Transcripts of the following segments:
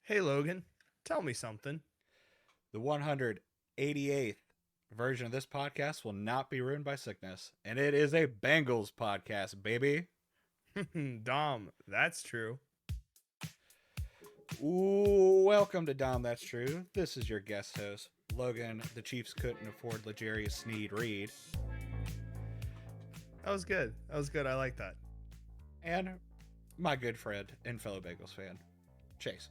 Hey Logan, tell me something. The 188th version of this podcast will not be ruined by sickness, and it is a Bengals podcast, baby. Dom, that's true. Ooh, welcome to Dahm, That's True. This is your guest host, Logan. The Chiefs couldn't afford Legarius Sneed Reed, That was good. That was good. I like that. and my good friend and fellow Bengals fan, Chase.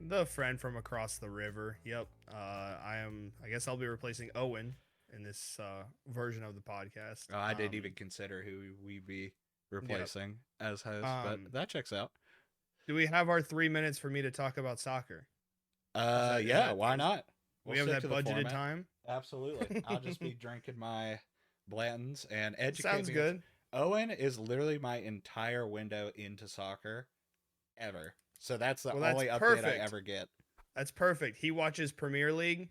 The friend from across the river. Yep. I am. I guess I'll be replacing Owen in this version of the podcast. I didn't even consider who we'd be Yep. replacing as host, but Um, that checks out. do we have our 3 minutes for me to talk about soccer? Is that is Yeah, that why is not? We'll we have stick that to the budgeted format. time? Absolutely. I'll just be drinking my Blantons and Sounds educating. good. Owen is literally my entire window into soccer ever. So that's the Well, that's only update I perfect. ever get. That's perfect. He watches Premier League.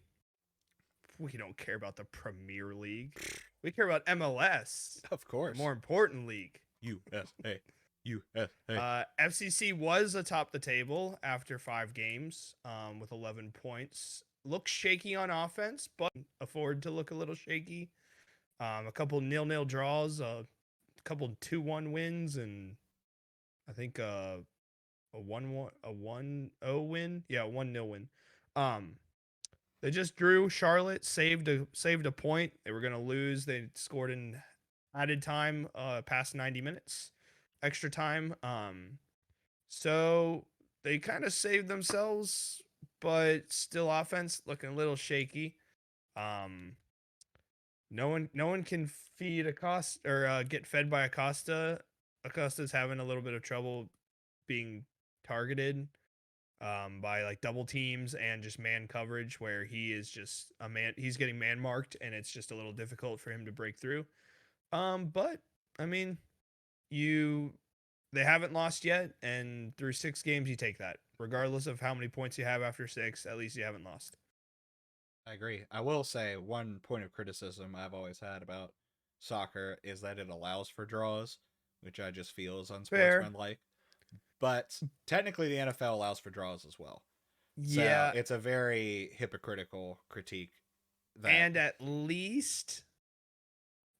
We don't care about the Premier League. We care about MLS, Of the course. more important league. USA. USA. FCC was atop the table after 5 games with 11 points. Looks shaky on offense, but afford to look a little shaky. A couple nil-nil draws, a couple 2-1 wins, and I think a 1-0 win. Yeah, 1-0 win. Um, they just drew. Charlotte saved a point. They were gonna lose. They scored in added time, past 90 minutes, extra time. So they kind of saved themselves, but still offense looking a little shaky. Um, no one can feed Acosta or get fed by Acosta. Acosta's having a little bit of trouble being targeted by like double teams and just man coverage where he is just a man. He's getting man marked, and it's just a little difficult for him to break through. But I mean, you they haven't lost yet, and through 6 games, you take that, regardless of how many points you have after six. At least you haven't lost. I agree. I will say one point of criticism I've always had about soccer is that it allows for draws, which I just feel is Fair, unsportsmanlike. But technically, the NFL allows for draws as well. So yeah, it's a very hypocritical critique that and at least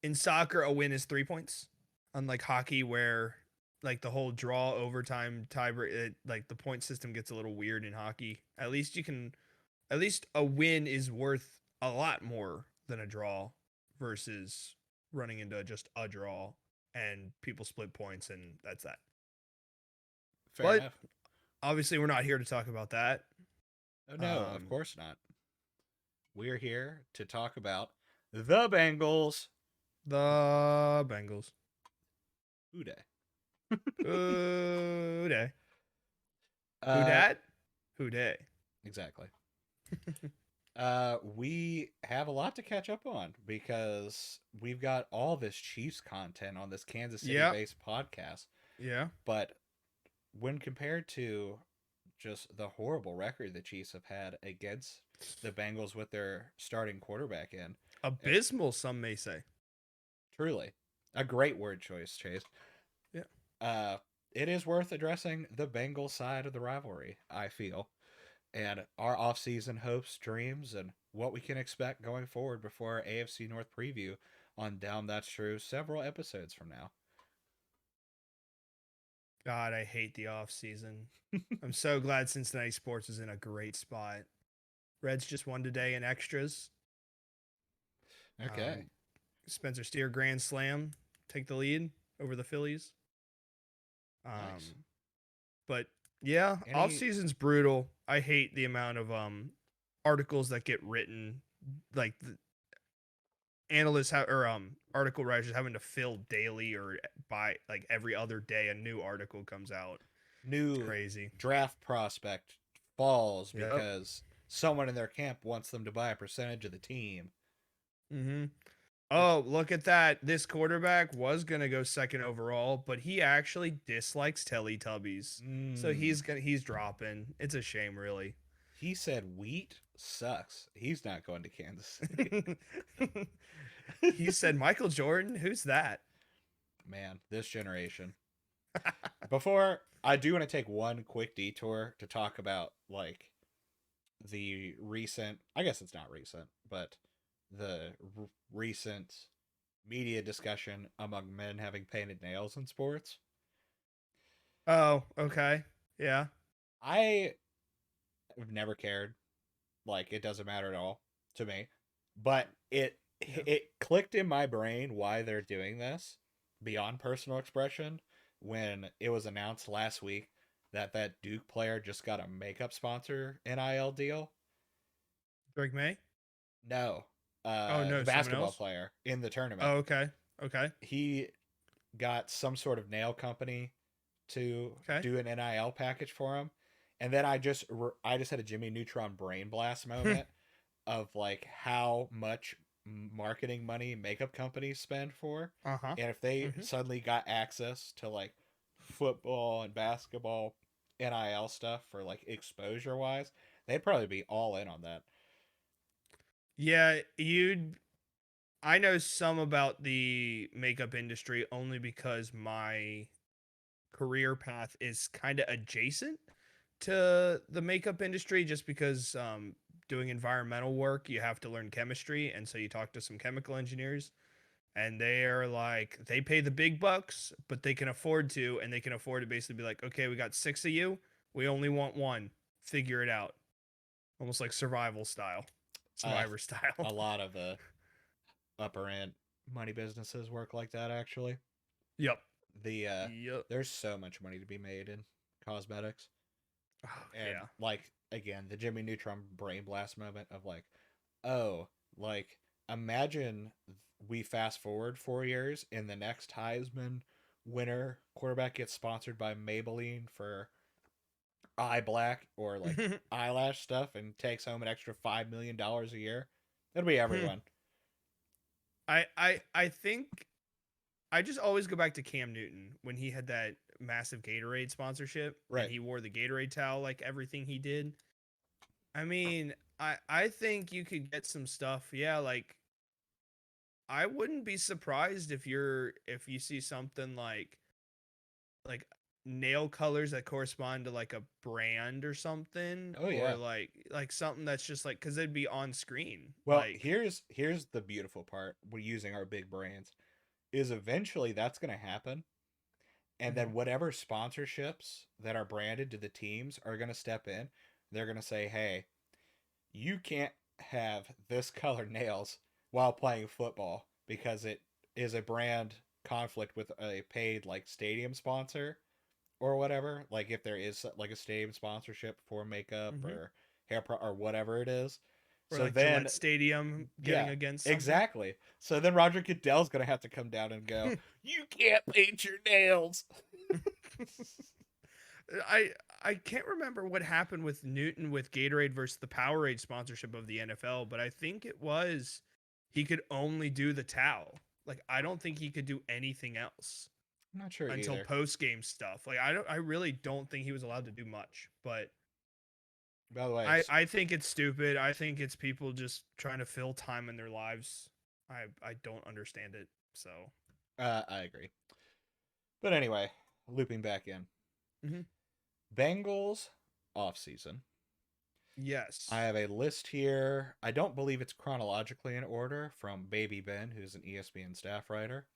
in soccer, a win is 3 points, unlike hockey where like the whole draw overtime tiebreak, like the point system gets a little weird in hockey. At least a win is worth a lot more than a draw versus running into just a draw and people split points and that's that. fair But enough. obviously, we're not here to talk about that. Oh no, of Um, course not. We're here to talk about the Bengals. the Bengals. Who day? Who day? Who Uh, dat? Who day? exactly. We have a lot to catch up on because we've got all this Chiefs content on this Kansas City Yep. based podcast. Yeah. But when compared to just the horrible record the Chiefs have had against the Bengals with their starting quarterback in, it, Abysmal, some may say. truly a great word choice, Chase. Yeah. Uh, it is worth addressing the Bengals side of the rivalry, I feel, and our offseason hopes, dreams, and what we can expect going forward before our AFC North preview on Down That's True several episodes from now. God, I hate the off season. I'm so glad Cincinnati sports is in a great spot. Reds just won today in extras. Okay, Spencer Steer grand slam, take the lead over the Phillies. nice. Um, but yeah, off Any season's brutal. I hate the amount of articles that get written, like the analysts have or article writers having to fill daily or by like every other day a new article comes out. It's new crazy. draft prospect falls Yep. because someone in their camp wants them to buy a percentage of the team? Mm-hmm. Which, Oh, look at that. This quarterback was gonna go second overall, but he actually dislikes Teletubbies. So mm, he's dropping. It's a shame, really. he said wheat sucks. He's not going to Kansas City. He said Michael Jordan, who's that? Man, this generation. Before I do want to take one quick detour to talk about like the recent, I guess it's not recent, but the recent media discussion among men having painted nails in sports. Oh, okay. Yeah. I have never cared. Like it doesn't matter at all to me. But Yeah. it clicked in my brain why they're doing this beyond personal expression when it was announced last week that that Duke player just got a makeup sponsor NIL deal. Drake May? No, Oh the no, someone basketball else? player in the tournament. Oh, okay. Okay. He got some sort of nail company to Okay. do an NIL package for him, and then I just had a Jimmy Neutron brain blast moment of like how much marketing money makeup companies spend for, Uh-huh. and if they Hmm. suddenly got access to like football and basketball NIL stuff for like exposure wise, they'd probably be all in on that. Yeah, you'd I know some about the makeup industry only because my career path is kind of adjacent to the makeup industry just because doing environmental work you have to learn chemistry, and so you talk to some chemical engineers and they are like they pay the big bucks but they can afford to, and they can afford to basically be like, okay, we got six of you, we only want one, figure it out, almost like Uh, survivor style. a lot of upper end money businesses work like that actually. Yep. The Yep. there's so much money to be made in cosmetics. Oh, And yeah. like again, the Jimmy Neutron brain blast moment of like, oh, like imagine we fast forward 4 years and the next Heisman winner quarterback gets sponsored by Maybelline for eye black or like eyelash stuff and takes home an extra $5 million a year. It'll be everyone. I think I just always go back to Cam Newton when he had that massive Gatorade sponsorship and Right. he wore the Gatorade towel like everything he did. I mean, I think you could get some stuff. Yeah, like I wouldn't be surprised if you see something like nail colors that correspond to like a brand or something, Oh or yeah. like something that's just like cuz they'd be on screen. Well, Like here's the beautiful part. We're using our big brands. Is eventually that's going to happen, and then mhm. whatever sponsorships that are branded to the teams are going to step in. They're going to say, "Hey, you can't have this color nails while playing football because it is a brand conflict with a paid like stadium sponsor or whatever. Like if there is like a stadium sponsorship for makeup Mhm. or or whatever it is." Or So like then Gillette Stadium getting yeah, against something. exactly. So then Roger Goodell's gonna have to come down and go, "You can't paint your nails." I I can't remember what happened with Newton with Gatorade versus the Powerade sponsorship of the NFL, but I think it was he could only do the towel. Like I don't think he could do anything else I'm not sure until either. post game stuff. Like I really don't think he was allowed to do much. But By the way, I think it's stupid. I think it's people just trying to fill time in their lives. I don't understand it. So I agree. But anyway, looping back in, mhm. Bengals off season. I Yes. have a list here. I don't believe it's chronologically in order from Baby Ben, who's an ESPN staff writer.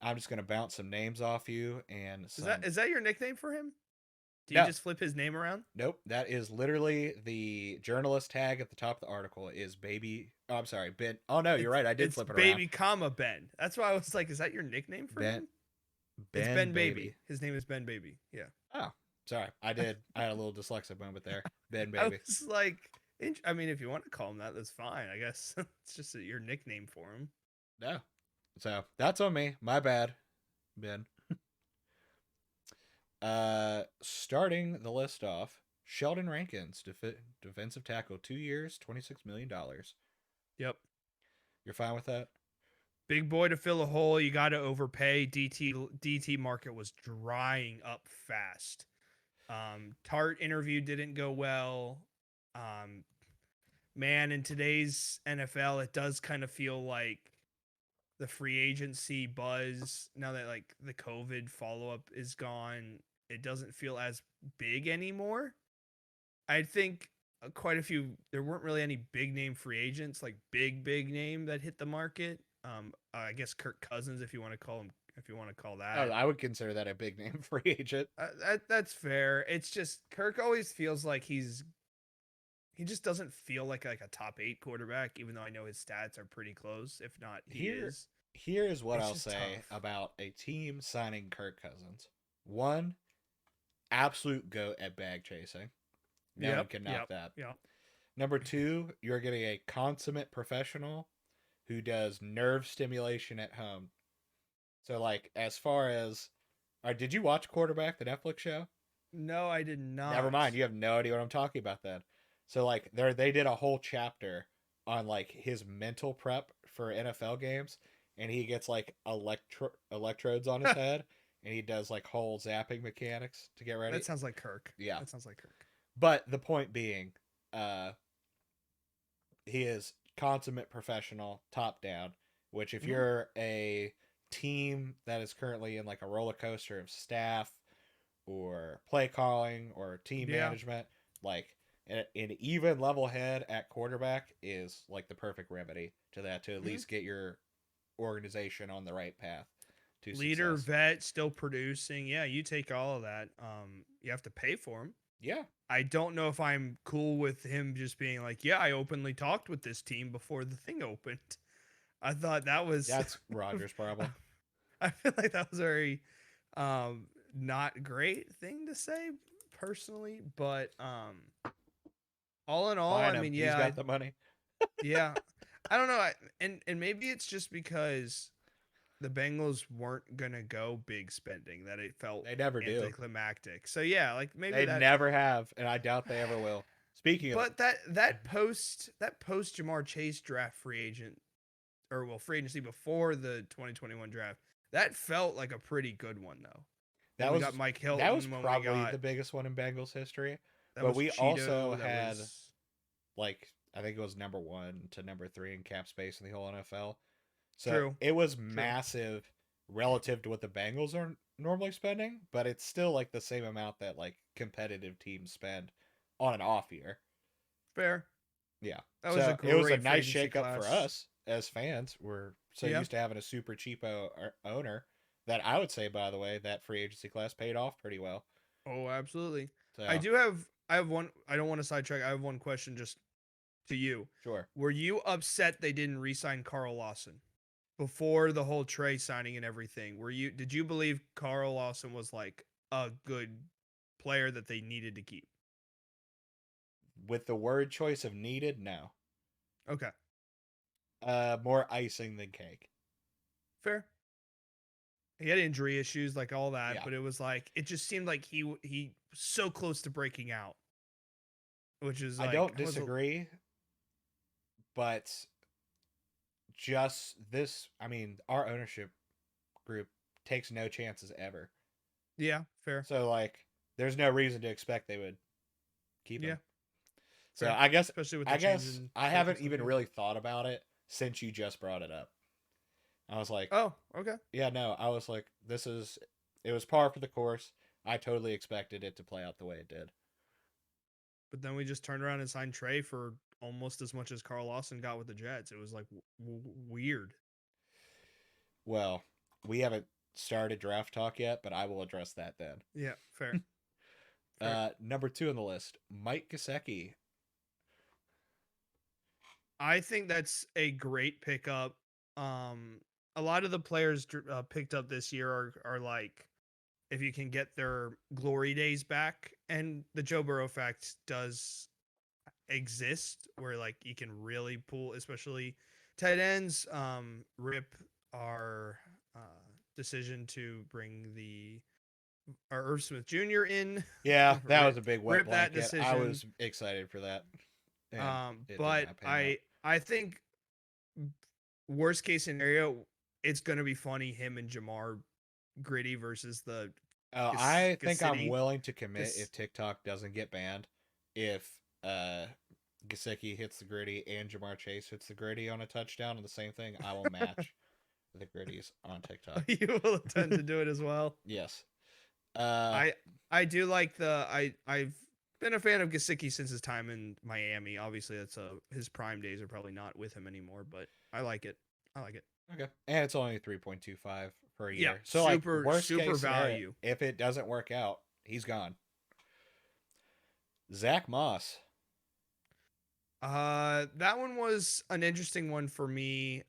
I'm just gonna bounce some names off you and some. Is that your nickname for him? Do you No, just flip his name around? nope. That is literally the journalist tag at the top of the article. Is Baby? Oh, I'm sorry, Ben. Oh no, you're right. I did It's flip it around. baby comma Ben. That's why I was like, is that your nickname for Ben him? It's Ben Ben Baby. Baby. His name is Ben Baby. Yeah. Oh, sorry. I did. I had a little dyslexic moment there. Ben I Baby. was like, I mean, if you want to call him that, that's fine. I guess it's just your nickname for him. No. So that's on me. My bad, Ben. Starting the list off, Sheldon Rankins, defensive tackle, 2 years, $26 million. Yep. You're fine with that? Big boy to fill a hole. You got to overpay. DT market was drying up fast. Tart interview didn't go well. Um, man, in today's NFL, it does kind of feel like the free agency buzz, now that like the COVID follow up is gone, it doesn't feel as big anymore. I think quite a few. There weren't really any big name free agents, like big name that hit the market. I guess Kirk Cousins, if you want to call him, if you want to call Oh, that. I would consider that a big name free agent. That's fair. It's just Kirk always feels like he just doesn't feel like a top 8 quarterback, even though I know his stats are pretty close. If not, he Here, is. here is what It's I'll just say tough. about a team signing Kirk Cousins. One, absolute goat at bag chasing. No one Yep, can knock yep, that. yep. Number two, you're getting a consummate professional who does nerve stimulation at home. So, like, as far as, did you watch Quarterback, the Netflix show? No, I did Never not. mind, you have no idea what I'm talking about then. So, like, they did a whole chapter on like his mental prep for NFL games, and he gets like electrodes on his head, and he does like whole zapping mechanics to get ready. That sounds like Kirk. Yeah, That sounds like Kirk. but the point being, uh, he is consummate professional, top down. Which, if Hmm. you're a team that is currently in like a roller coaster of staff or play calling or team Yeah. management, like an even level head at quarterback is like the perfect remedy to that, to at Hmm. least get your organization on the right path to Leader, success. vet, still producing. Yeah, you take all of that. You have to pay for him. Yeah, I don't know if I'm cool with him just being like, yeah, I openly talked with this team before the thing opened. I thought that was that's Rogers' problem. I feel like that was a very not great thing to say personally, but all in all, Fine I him. mean, He's yeah, got the money. yeah. I don't know, and maybe it's just because the Bengals weren't gonna go big spending that it felt They never do. anticlimactic. So yeah, like maybe They that. never have, and I doubt they ever will. Speaking of, But that post Jamar Chase draft free agent, or well, free agency before the 2021 draft, that felt like a pretty good one though. When that we got was Mike that was Hilton, when we probably got the biggest one in Bengals history. that But was we also Cheeto, that had, was like, I think it was number one to number three in cap space in the whole NFL. So true, it was true, massive relative to what the Bengals are normally spending, but it's still like the same amount that like competitive teams spend on an off year. fair. Yeah. That was a So it was a great free nice agency shakeup for class. us as fans. We're so Yeah. used to having a super cheapo owner that, I would say, by the way, that free agency class paid off pretty well. Oh, absolutely. I So do have. I have one. I don't want to sidetrack. I have one question just to you. sure. Were you upset they didn't re-sign Carl Lawson before the whole Trey signing and everything? Were you? Did you believe Carl Lawson was like a good player that they needed to keep? With the word choice of needed, no. Okay, More icing than cake. fair. He had injury issues, like all that, Yeah. but it was like it just seemed like he was so close to breaking out, which is I like don't I was disagree, but just this, I mean, our ownership group takes no chances ever. yeah, fair, So like there's no reason to expect they would keep yeah, him. So fair, I guess especially with the I change guess in I haven't even circumstances. really thought about it since you just brought it up. I was like, Oh, okay. yeah, no, I was like, it was par for the course. I totally expected it to play out the way it did. But then we just turned around and signed Trey for almost as much as Carl Lawson got with the Jets. It was like weird. Well, we haven't started draft talk yet, but I will address that then. Yeah, fair, fair. Number two on the list, Mike Gesicki. I think that's a great pickup. A lot of the players picked up this year are like if you can get their glory days back, and the Joe Burrow effect does exist, where like you can really pull, especially tight ends. Rip our uh, decision to bring the Irv Smith Jr. in. Yeah, that was rip, a big wet rip that blanket. I decision. was excited for that, and it did But not pan out. I think worst case scenario, it's gonna be funny him and Jamar Gritty versus the I think I'm City. willing to commit Cause if TikTok doesn't get banned. If uh Gesicki hits the gritty and Jamar Chase hits the gritty on a touchdown on the same thing, I will match. the Gritties on TikTok. You will tend to do it as well. Yes. Uh, I do like I've been a fan of Gesicki since his time in Miami. Obviously, that's his prime days are probably not with him anymore, but I like it. I like it. okay. And it's only 3.25 per Yeah, year. So like worst super case scenario, value. if it doesn't work out, he's gone. Zach Moss. That one was an interesting one for me.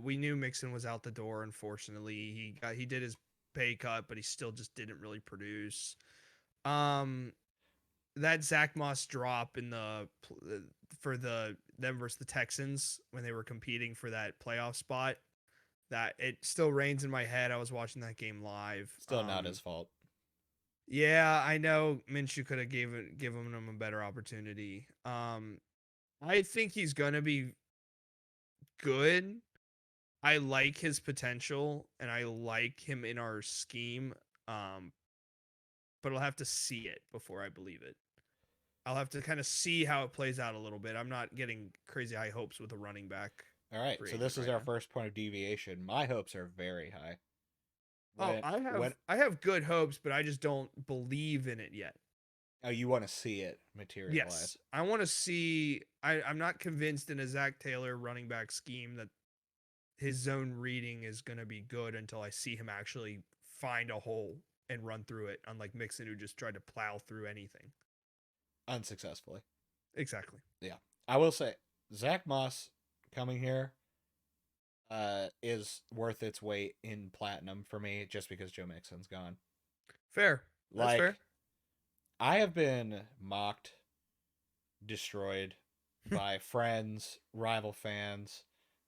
We knew Mixon was out the door. Unfortunately, he did his pay cut, but he still just didn't really produce. Um, that Zach Moss drop in for them versus the Texans when they were competing for that playoff spot, that it still reigns in my head. I was watching that game live. Still not his fault. Yeah, I know Minshew could have given him a better opportunity. I think he's gonna be good. I like his potential and I like him in our scheme. Um, but I'll have to see it before I believe it. I'll have to kind of see how it plays out a little bit. I'm not getting crazy high hopes with a running back All right. free So agent this is right our now. first point of deviation. My hopes are very high. Oh, When I have good hopes, but I just don't believe in it yet. oh, you want to see it Yes, materialize. I want to see. I'm not convinced in a Zach Taylor running back scheme that his zone reading is going to be good until I see him actually find a hole and run through it, unlike Mixon, who just tried to plow through anything. Unsuccessfully. Exactly. Yeah. I will say Zach Moss coming here is worth its weight in platinum for me just because Joe Mixon's gone. Fair. That's fair. Like I have been mocked, destroyed by friends, rival fans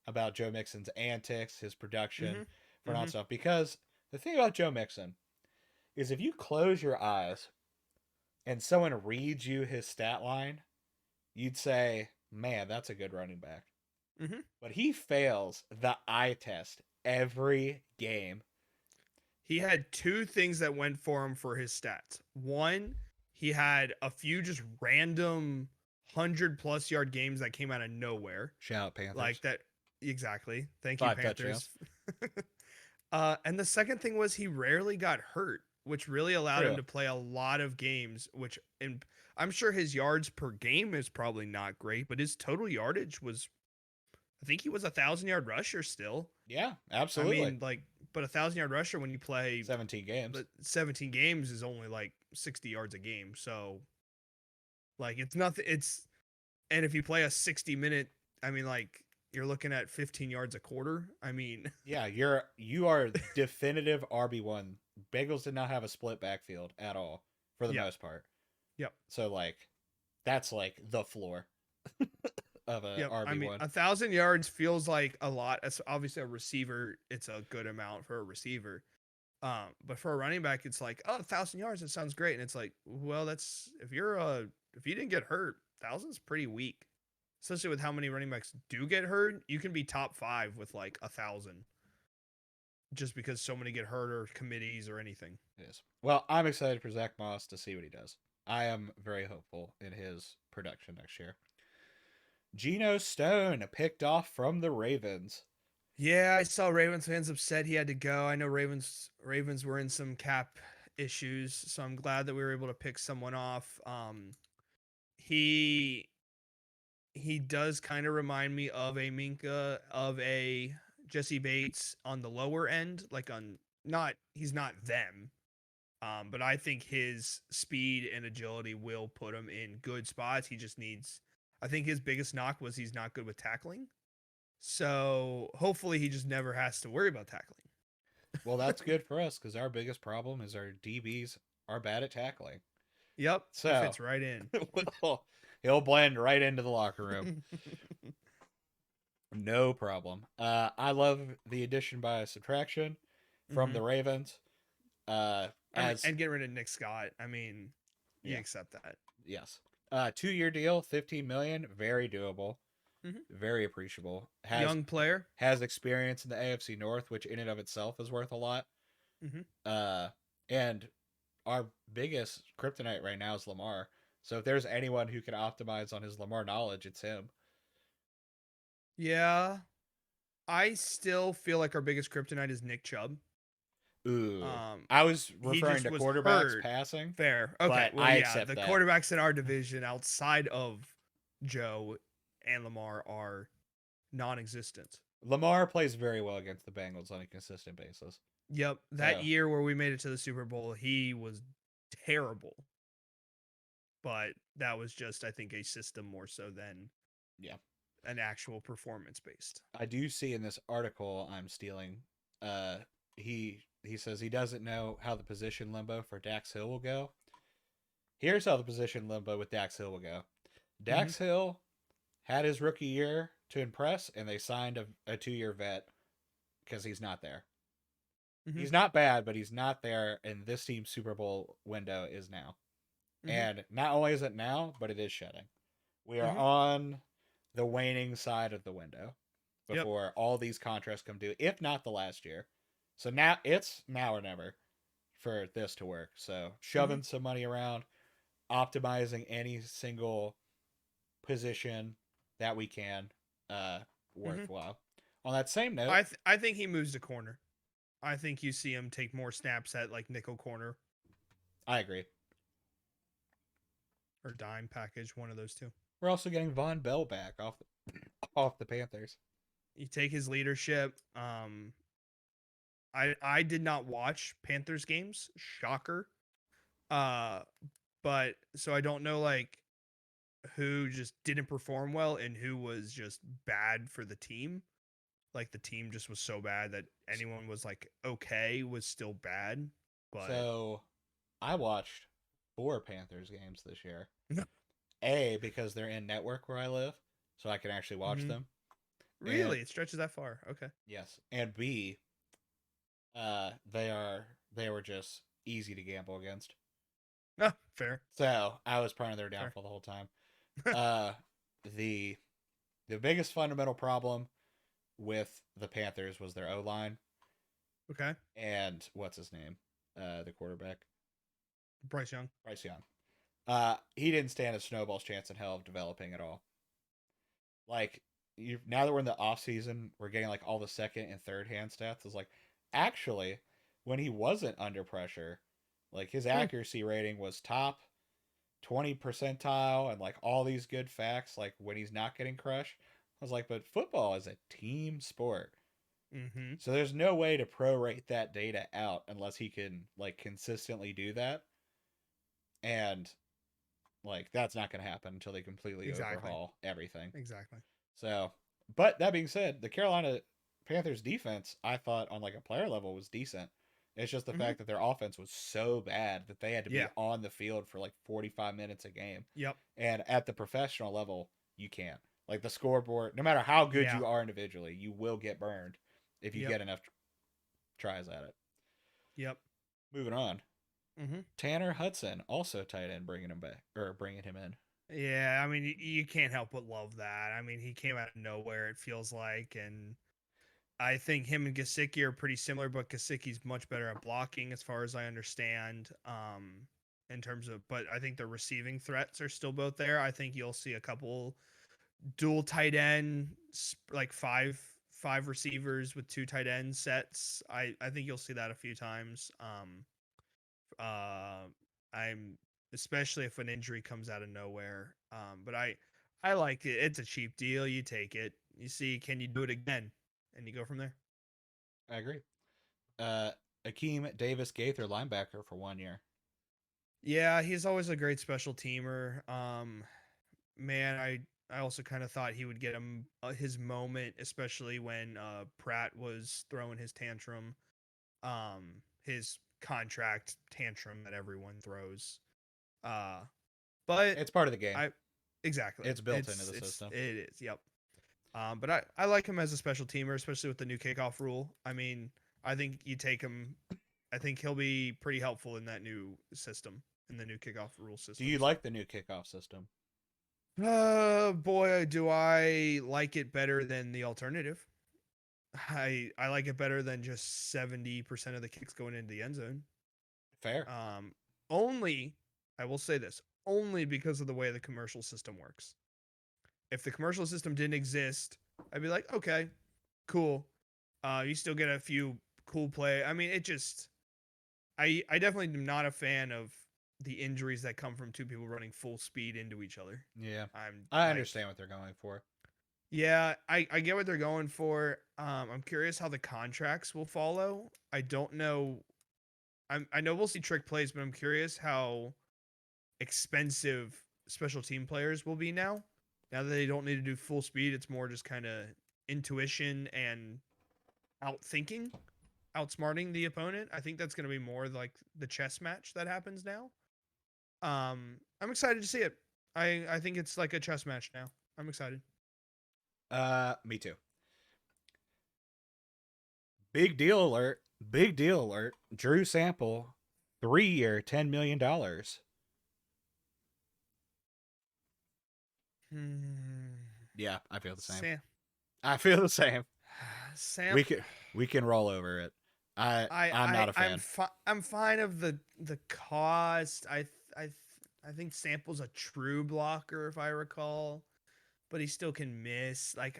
about Joe Mixon's antics, his production, for Mm-hmm. not stuff. Because the thing about Joe Mixon is if you close your eyes and someone reads you his stat line, you'd say, man, that's a good running back. Mm-hmm. But he fails the eye test every game. He had two things that went for him for his stats. One, he had a few just random 100+ yard games that came out of nowhere. Shout out Panthers. Like that. Exactly. Thank you, 5 touchdowns. Panthers. And the second thing was he rarely got hurt, which really allowed him True. to play a lot of games, I'm sure his yards per game is probably not great, but his total yardage was, I think he was 1,000 yard rusher still. Yeah, I absolutely. mean, like, but 1,000 yard rusher when you play 17 games. 17 games is only like 60 yards a game. So, like, it's nothing. And if you play a 60-minute, I mean, like, you're looking at 15 yards a quarter. I mean, Yeah, you are definitive RB1. Bengals did not have a split backfield at all for the yep, most part. yep, So like that's like the floor of a yep. I mean, RB1. 1,000 yards feels like a lot. As obviously a receiver, it's a good amount for a receiver. But for a running back, it's like, oh, 1,000 yards. It sounds great. And it's like, well, that's if you didn't get hurt, 1,000's pretty weak. Especially with how many running backs do get hurt, you can be top 5 with like 1,000, just because so many get hurt or committees or anything. It is. Well, I'm excited for Zach Moss to see what he does. I am very hopeful in his production next year. Geno Stone picked off from the Ravens. Yeah, I saw Ravens fans upset he had to go. I know Ravens were in some cap issues, so I'm glad that we were able to pick someone off. He he does kind of remind me of a Minka, of a Jesse Bates on the lower end, like on not he's not them. But I think his speed and agility will put him in good spots. He just needs I think his biggest knock was he's not good with tackling. So hopefully he just never has to worry about tackling. Well, that's good for us because our biggest problem is our DBs are bad at tackling. Yep, he So fits right in. he'll blend right into the locker room. No problem. I love the addition by subtraction from the Ravens. I mean, As and get rid of Nick Scott. I mean, you yeah, accept that. yes. 2-year deal, 15 million, very doable, Mm-hmm. very appreciable. Young player. Has experience in the AFC North, which in and of itself is worth a lot. Mm-hmm. And our biggest kryptonite right now is Lamar. So if there's anyone who can optimize on his Lamar knowledge, it's him. Yeah, I still feel like our biggest kryptonite is Nick Chubb. Ooh. Um, I was he referring just to was quarterbacks hurt. passing, Fair. Okay. but Well, I yeah, accept the that. quarterbacks in our division outside of Joe and Lamar are non-existent. Lamar plays very well against the Bengals on a consistent basis. Yep, that So, year where we made it to the Super Bowl, he was terrible. But that was just, I think, a system more so than yeah. an actual performance based. I do see in this article I'm stealing, uh, he says he doesn't know how the position limbo for Dax Hill will go. Here's how the position limbo with Dax Hill will go. Mm-hmm. Dax Hill had his rookie year to impress, and they signed a 2 year vet because he's not there. Mm-hmm. He's not bad, but he's not there, and this team's Super Bowl window is now. Mm-hmm. And not only is it now, but it is shedding. We are Mm-hmm. on the waning side of the window Yep. before all these contracts come due, if not the last year. So now it's now or never for this to work. So Mm-hmm. shoving some money around, optimizing any single position that we can, uh, Mm-hmm. worthwhile. On that same note, I think he moves to corner. I think you see him take more snaps at like nickel corner I agree. or dime package, one of those two. We're also getting Von Bell back off the Panthers. You take his leadership. I did not watch Panthers games. Shocker. Uh, but so I don't know like who just didn't perform well and who was just bad for the team. Like the team just was so bad that anyone was like okay was still bad. But So I watched 4 Panthers games this year. A, because they're in network where I live, so I can actually watch mm-hmm. them. And Really, it stretches that far. Okay. yes, and B, they were just easy to gamble against. Ah, fair. So I was part of their Fair. downfall the whole time. Uh, the the biggest fundamental problem with the Panthers was their O line Okay. and what's his name, the quarterback, Bryce Young. Bryce Young. He didn't stand a snowball's chance in hell of developing at all. Like you, now that we're in the off season, we're getting like all the second and third hand stats. Is like actually when he wasn't under pressure, like his Hmm. accuracy rating was top 20 percentile and like all these good facts. Like when he's not getting crushed, I was like, but football is a team sport. Mm-hmm. So there's no way to prorate that data out unless he can like consistently do that. And like that's not going to happen until they completely Exactly. overhaul everything. Exactly. So, but that being said, the Carolina Panthers defense, I thought on like a player level was decent. It's just the Mm-hmm. fact that their offense was so bad that they had to be Yeah. on the field for like 45 minutes a game. Yep. And at the professional level, you can't. Like the scoreboard, no matter how good Yeah. you are individually, you will get burned if you Yep. get enough tries at it. Yep. Moving on. Mm-hmm. Tanner Hudson, also tight end, bringing him back or bringing him in. Yeah, I mean, you can't help but love that. I mean, he came out of nowhere, it feels like, and I think him and Gasicki are pretty similar, but Gasicki's much better at blocking, as far as I understand. In terms of, but I think the receiving threats are still both there. I think you'll see a couple dual tight end, like five receivers with two tight end sets. I think you'll see that a few times. Uh, I'm especially if an injury comes out of nowhere. But I like it. It's a cheap deal. You take it. You see, can you do it again? And you go from there. I agree. Uh, Akeem Davis Gaither, linebacker for 1 year. Yeah, he's always a great special teamer. Man, I also kind of thought he would get him his moment, especially when Pratt was throwing his tantrum, his contract tantrum that everyone throws. Uh, but It's part of the game. I exactly. It's built into the system. It is. Yep. But I like him as a special teamer, especially with the new kickoff rule. I mean, I think you take him. I think he'll be pretty helpful in that new system, in the new kickoff rule Do system. you So, like the new kickoff system? boy, do I like it better than the alternative. I like it better than just 70% of the kicks going into the end zone. Fair. Um, only I will say this only because of the way the commercial system works. If the commercial system didn't exist, I'd be like, okay, cool. You still get a few cool play. I mean, it just I definitely am not a fan of the injuries that come from two people running full speed into each other. Yeah, I'm I like, understand what they're going for. yeah, I get what they're going for. I'm curious how the contracts will follow. I don't know. I know we'll see trick plays, but I'm curious how expensive special team players will be now. Now that they don't need to do full speed, it's more just kind of intuition and outthinking, outsmarting the opponent. I think that's going to be more like the chess match that happens now. I'm excited to see it. I think it's like a chess match now. I'm excited. Me too. Big deal alert. Big deal alert. Drew Sample, 3-year, $10 million. Hmm. Yeah, I feel the same. Sam, I feel the same. Sam, We can roll over it. I'm not a fan. I'm fine of the cost. I I think Sample's a true blocker if I recall, but he still can miss. Like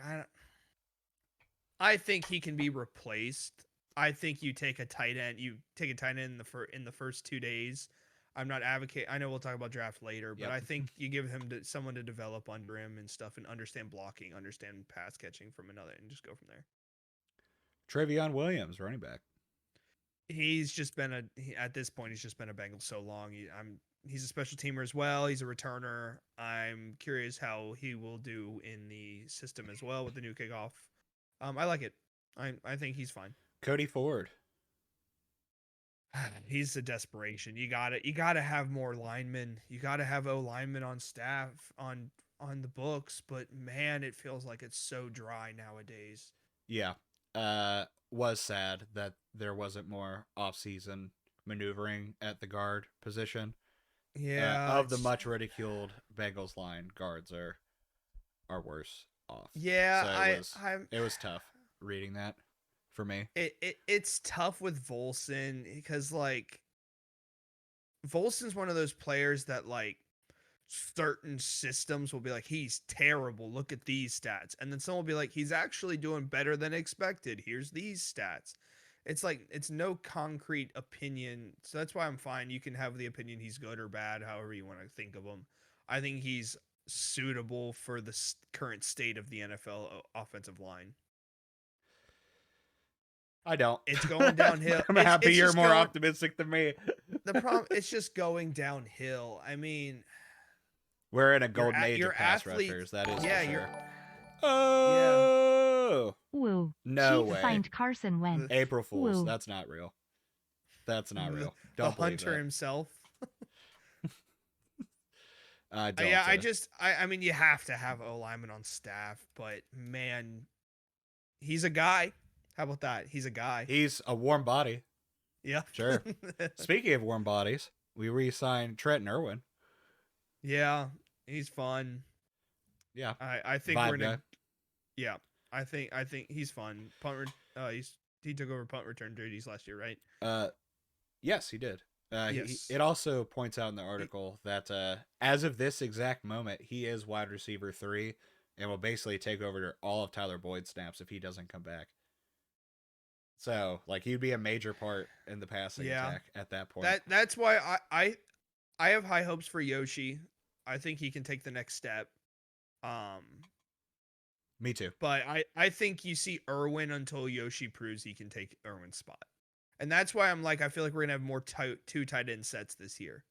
I think he can be replaced. I think you take a tight end. You take a tight end in the first 2 days. I'm not advocate. I know we'll talk about draft later, but Yep. I think you give him someone to develop under him and stuff, and understand blocking, understand pass catching from another, and just go from there. Trevion Williams, running back. He's just been at this point he's just been a Bengal so long. He's a special teamer as well. He's a returner. I'm curious how he will do in the system as well with the new kickoff. I like it. I think he's fine. Cody Ford. He's a desperation. You gotta have more linemen. You gotta have O linemen on staff on the books. But man, it feels like it's so dry nowadays. Yeah. Was sad that there wasn't more off-season maneuvering at the guard position. Yeah, Of the it's much ridiculed Bengals line, guards are worse off. yeah. So I'm it was tough reading that for me. it's tough with Volson because like Volson's one of those players that like certain systems will be like he's terrible. Look at these stats, and then someone will be like he's actually doing better than expected. Here's these stats. It's like it's no concrete opinion, so that's why I'm fine. You can have the opinion he's good or bad, however you want to think of him. I think he's suitable for the current state of the NFL offensive line. I don't. It's going downhill. But I'm happy It's you're just more going. optimistic than me. The problem it's just going downhill. I mean, We're in a golden age your of pass athletes, rushers, that is for yeah, you're sure. yeah. Oh, Woo. no Chief way. signed Carson The, Wentz. April Fools. Woo. That's not real. That's not the, real. the Don't believe hunter that. himself. Don't. Yeah, I mean you have to have O lineman on staff, but man, he's a guy. How about that? He's a guy. He's a warm body. Yeah. Sure. Speaking of warm bodies, we re-signed Trent Irwin. Yeah, he's fun. Yeah. I think Vibe we're in a guy. yeah. I think he's fun. He took over punt return duties last year, right? Yes, he did. Yes. It also points out in the article that as of this exact moment, he is wide receiver 3 and will basically take over all of Tyler Boyd's snaps if he doesn't come back. So, like, he'd be a major part in the passing attack at that point. That's why I have high hopes for Yoshi. I think he can take the next step. Me too. But I think you see Irwin until Yoshi proves he can take Irwin's spot. And that's why I'm like I feel like we're gonna have more two tight end sets this year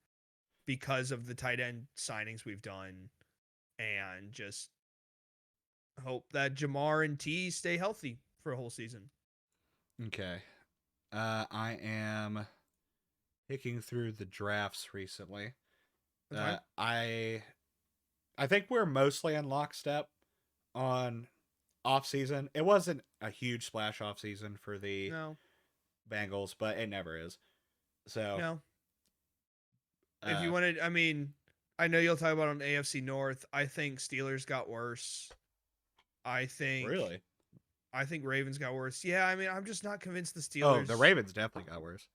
because of the tight end signings we've done, and just hope that Jamar and T stay healthy for a whole season. Okay. I am picking through the drafts recently. That's fine. I think we're mostly in lockstep on off season. It wasn't a huge splash off season for the No, Bengals, but it never is. So no. If you wanted, I mean, I know you'll talk about on AFC North. I think Steelers got worse. Really? I think Ravens got worse. Yeah, I mean, I'm just not convinced the Steelers. Oh, the Ravens definitely got worse.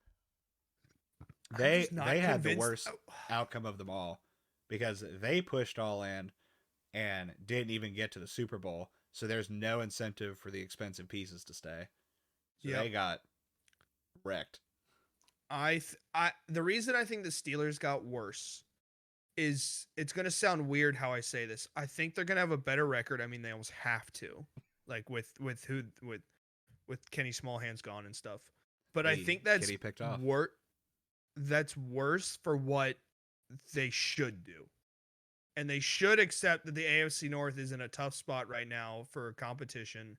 I'm They just not they had the convinced. worst outcome of them all because they pushed all in and didn't even get to the Super Bowl. So there's no incentive for the expensive pieces to stay. So Yep. they got wrecked. The reason I think the Steelers got worse is it's gonna sound weird how I say this. I think they're gonna have a better record. I mean, they almost have to, like with Kenny Smallhands gone and stuff. But I think that's Kitty picked off. that's worse for what they should do. And they should accept that the AFC North is in a tough spot right now for competition.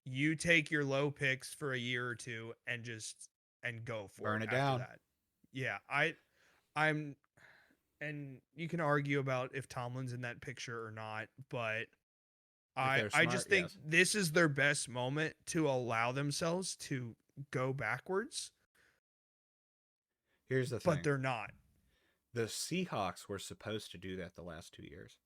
You take your low picks for a year or two and go for Burn it it after down. that. Yeah, I'm and you can argue about if Tomlin's in that picture or not, but If they're I just smart, think yes. this is their best moment to allow themselves to go backwards, Here's the but thing. they're not. The Seahawks were supposed to do that the last 2 years.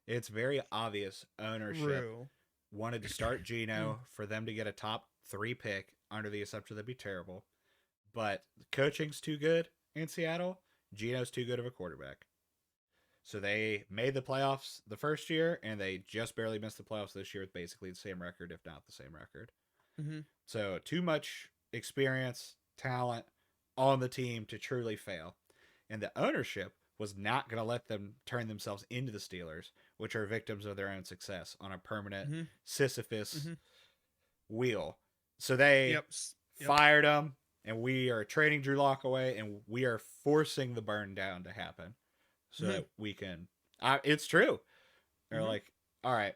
It's very obvious ownership True. wanted to start Geno for them to get a top 3 pick under the assumption that'd be terrible. But coaching's too good in Seattle. Geno's too good of a quarterback. So they made the playoffs the first year, and they just barely missed the playoffs this year with basically the same record, if not the same record. Mm-hmm. So too much experience, talent on the team to truly fail. And the ownership was not going to let them turn themselves into the Steelers, which are victims of their own success on a permanent Mm-hmm. Sisyphus Mm-hmm. wheel. So they Yep. Yep. fired him, and we are trading Drew Lock away, and we are forcing the burn down to happen so Mm-hmm. that we can. It's true. They're Mm-hmm. like, all right,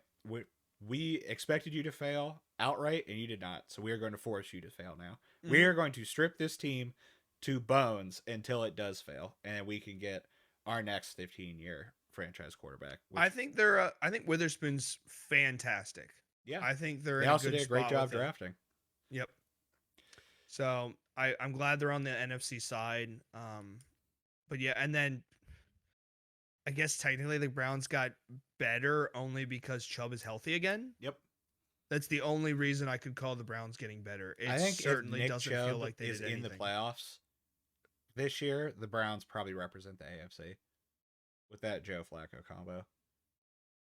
we expected you to fail outright, and you did not. So we are going to force you to fail now. We Mm-hmm. are going to strip this team to bones until it does fail, and we can get our next 15-year franchise quarterback. Which, I think Witherspoon's fantastic. yeah, I think they're they in a also good did a great spot job with it. drafting. Yep. So I'm glad they're on the NFC side. But yeah, and then I guess technically the Browns got better only because Chubb is healthy again. Yep. That's the only reason I could call the Browns getting better. I It think if certainly Nick doesn't feel Chubb like they is did in the anything. playoffs this year, the Browns probably represent the AFC with that Joe Flacco combo.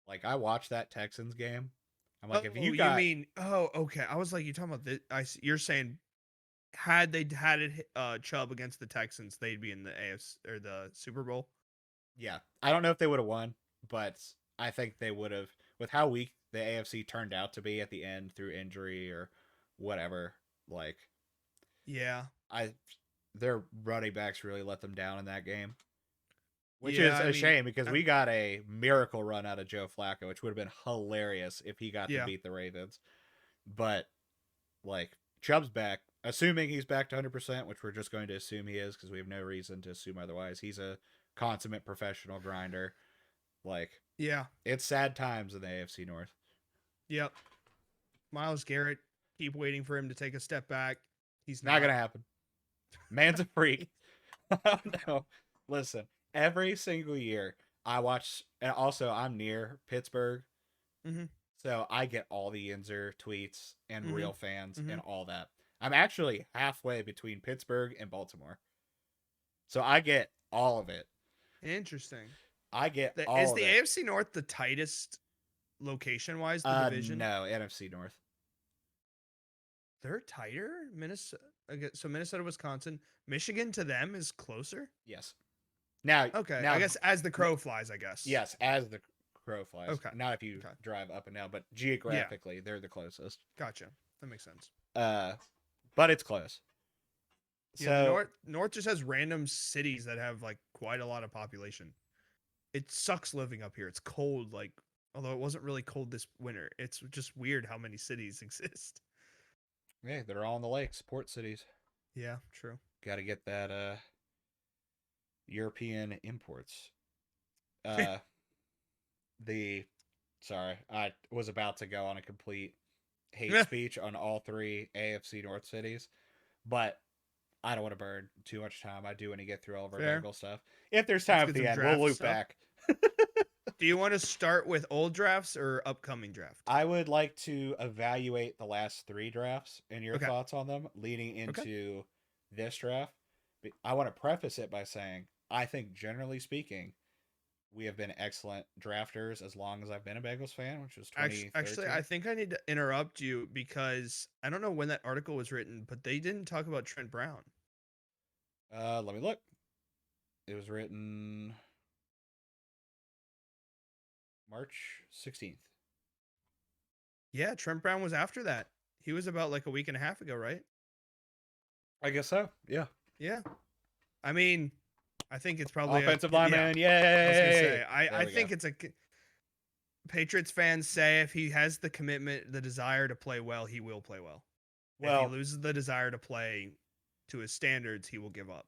Like I watched that Texans game. I'm like, if Oh, you you got mean okay. I was like, you talking about this? You're saying had they had it Chubb against the Texans, they'd be in the AFC or the Super Bowl. yeah, I don't know if they would have won, but I think they would have with how weak the AFC turned out to be at the end through injury or whatever. Like Yeah, I their running backs really let them down in that game. Which yeah. is I a mean, shame because we got a miracle run out of Joe Flacco, which would have been hilarious if he got to yeah, beat the Ravens. But like Chubb's back, assuming he's back to 100%, which we're just going to assume he is because we have no reason to assume otherwise. He's a consummate professional grinder. Like yeah, it's sad times in the AFC North. yep. Miles Garrett, keep waiting for him to take a step back. He's Not not. gonna happen. Man's a freak. Oh no. Listen, every single year I watch, and also I'm near Pittsburgh, Mm-hmm. so I get all the Yinzer tweets and Mm-hmm. real fans Mm-hmm. and all that. I'm actually halfway between Pittsburgh and Baltimore. So I get all of it. Interesting. I get Is all of the it. AFC North the tightest location wise? The division No, NFC North. they're tighter. Minnesota. Okay, so Minnesota, Wisconsin, Michigan to them is closer. Yes. Now, Okay, I now, guess as the crow flies, I guess. yes, as the crow flies. Okay. Not if you Okay. drive up and down, but Yeah. geographically, they're the closest. Gotcha. That makes sense. Uh, but it's close. Yeah, the So North just has random cities that have like quite a lot of population. It sucks living up here. It's cold, like although it wasn't really cold this winter. It's just weird how many cities exist. yeah, they're all in the lakes, port cities. Yeah, true. Got to get that European imports. Uh, the sorry, I was about to go on a complete hate speech on all three AFC North cities, but I don't want to burn too much time. I do want to get through all of our Fair. Bengal stuff. If there's Let's time at get the some end, we'll draft loop stuff. back. Do you want to start with old drafts or upcoming draft? I would like to evaluate the last three drafts and your Okay. thoughts on them leading into this draft. I want to preface it by saying I think, generally speaking, We have been excellent drafters as long as I've been a Bengals fan, which was Actually, I 2013. think I need to interrupt you because I don't know when that article was written, but they didn't talk about Trent Brown. Let me look. It was written March 16th. Yeah, Trent Brown was after that. He was about like a week and a half ago, right? I guess so. Yeah. Yeah. I mean, I think it's probably a Offensive yeah. lineman. I was gonna say Yay. There I we go. think it's a Patriots fans say if he has the commitment, the desire to play well, he will play well. If he Well, loses the desire to play to his standards, he will give up.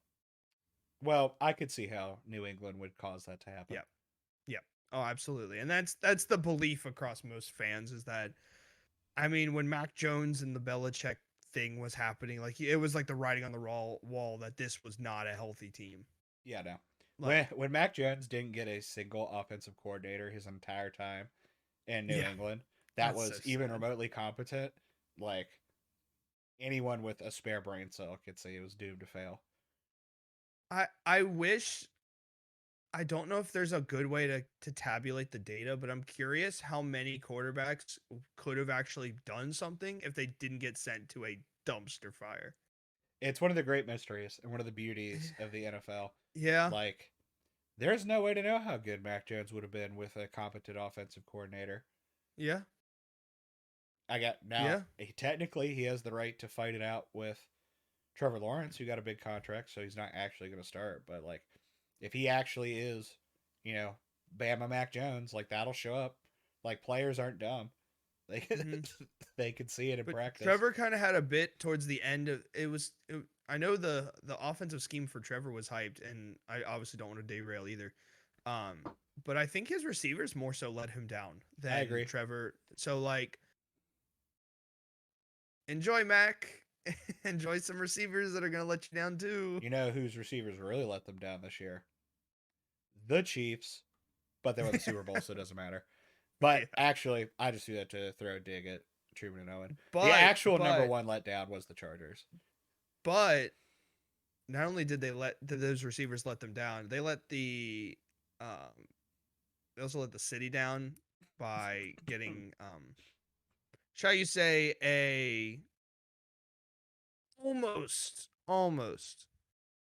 I could see how New England would cause that to happen. Yeah. Yeah. Oh, absolutely. And that's the belief across most fans is that I mean, when Mac Jones and the Belichick thing was happening, like it was like the writing on the wall that this was not a healthy team. Yeah, no. When Like, when Mac Jones didn't get a single offensive coordinator his entire time in New yeah, England that that's so was even sad. remotely competent, like anyone with a spare brain cell could say it was doomed to fail. I wish I don't know if there's a good way to tabulate the data, but I'm curious how many quarterbacks could have actually done something if they didn't get sent to a dumpster fire. It's one of the great mysteries and one of the beauties of the NFL. Yeah, Like, there's no way to know how good Mac Jones would have been with a competent offensive coordinator. yeah, I got now. yeah. Technically, he has the right to fight it out with Trevor Lawrence, who got a big contract, so he's not actually going to start. But like, if he actually is, you know, Bama Mac Jones, like that'll show up. Like players aren't dumb; they Hmm. they can see it in But practice. Trevor kind of had a bit towards the end of it was. I know the offensive scheme for Trevor was hyped, and I obviously don't want to derail either. Um, but I think his receivers more so let him down I than agree. Trevor. So like, enjoy Mac, enjoy some receivers that are gonna let you down too. You know whose receivers really let them down this year? The Chiefs, but they won the Super Bowl, so it doesn't matter. But Yeah, actually, I just do that to throw a dig at Truman and Owen. The but actual number but one letdown was the Chargers. but not only did those receivers let them down, um they also let the city down by getting shall you say a almost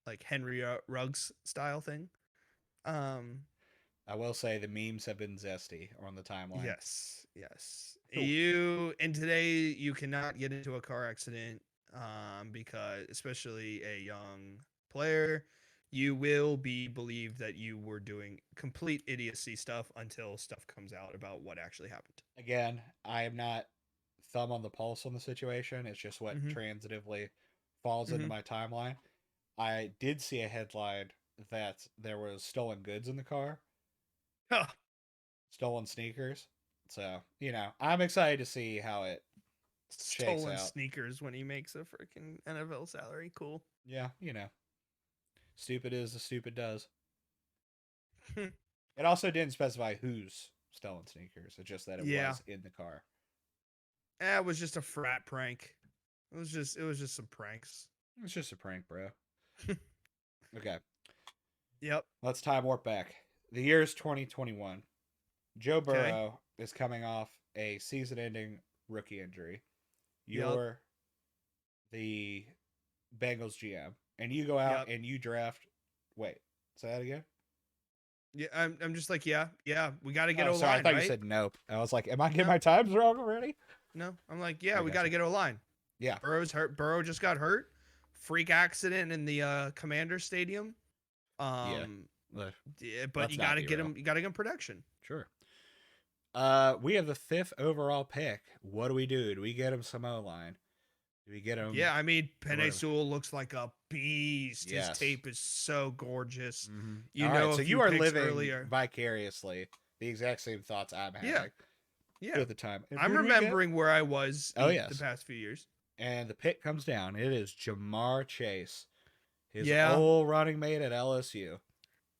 like Henry Ruggs style thing. Um I will say the memes have been zesty on the timeline. yes. You and today you cannot get into a car accident because especially a young player you will be believed that you were doing complete idiocy stuff until stuff comes out about what actually happened. Again, I am not thumb on the pulse on the situation. It's just what Mhm. transitively falls into Mhm. my timeline. I did see a headline that there was stolen goods in the car, stolen sneakers. So, I'm excited to see how it shakes Stolen out. sneakers when he makes a freaking NFL salary. Cool. Yeah, stupid is as stupid does. It also didn't specify whose stolen sneakers. It's just that it Yeah. was in the car. It was just a frat prank. It was just some pranks. It's just a prank, bro. Okay, Yep. let's time warp back. The year is 2021. Joe Okay. Burrow is coming off a season-ending rookie injury. Yep. You're the Bengals GM, and you go out Yep. and you draft. Wait, say that again. Yeah. I'm just like yeah. We got to get Oh, O sorry. I line thought you right. said nope. I was like, am I getting No. my times wrong already? No. I'm like yeah. I We got gotcha. to get O line. Yeah. Burrow's hurt. Burrow just got hurt. Freak accident in the Commander Stadium. Yeah. Um. Let- Yeah, but Let's you not got to get derail. him. You got to get him production. Sure. We have the 5th overall pick. What do? Do we get him some O line? Do we get him? Yeah, I mean, Or Penny whatever? Sewell looks like a beast. His Yes. tape is so gorgeous. You All right. know, a So you few are picks living earlier. vicariously the exact same thoughts I'm Yeah, having yeah. at the time. And I'm who do we get? remembering where I was Oh the yes. past few years. And the pick comes down. It is Jamar Chase, his Yeah, old running mate at LSU.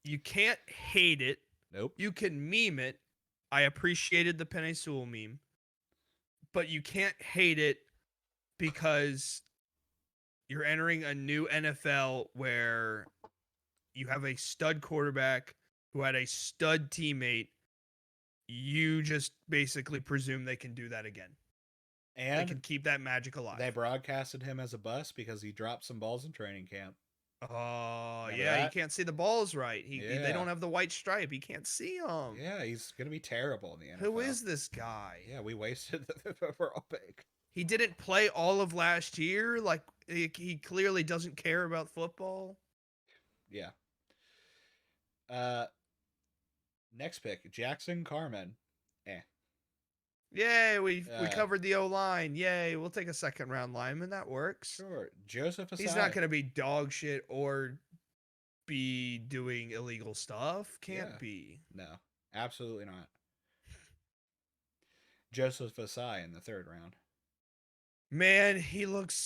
you can't hate it. Nope. You can meme it. I appreciated the Penny Sewell meme, but you can't hate it because you're entering a new NFL where you have a stud quarterback who had a stud teammate, you just basically presume they can do that again. They And can keep that magic alive. they broadcasted him as a bust because he dropped some balls in training camp. Oh, Remember yeah, he that? can't see the balls right. They Yeah. don't have the white stripe. He can't see them. Yeah, he's going to be terrible in the NFL. Who is this guy? Yeah, we wasted the overall pick. He didn't play all of last year. Like, he clearly doesn't care about football. Yeah. Next pick, Jackson Carman. Yay, we covered the O-line. Yay, we'll take a second round lineman. That works. Sure. Joseph Asai. He's not going to be dog shit or be doing illegal stuff. Can't be. No, absolutely not. Joseph Asai in the third round. Man, his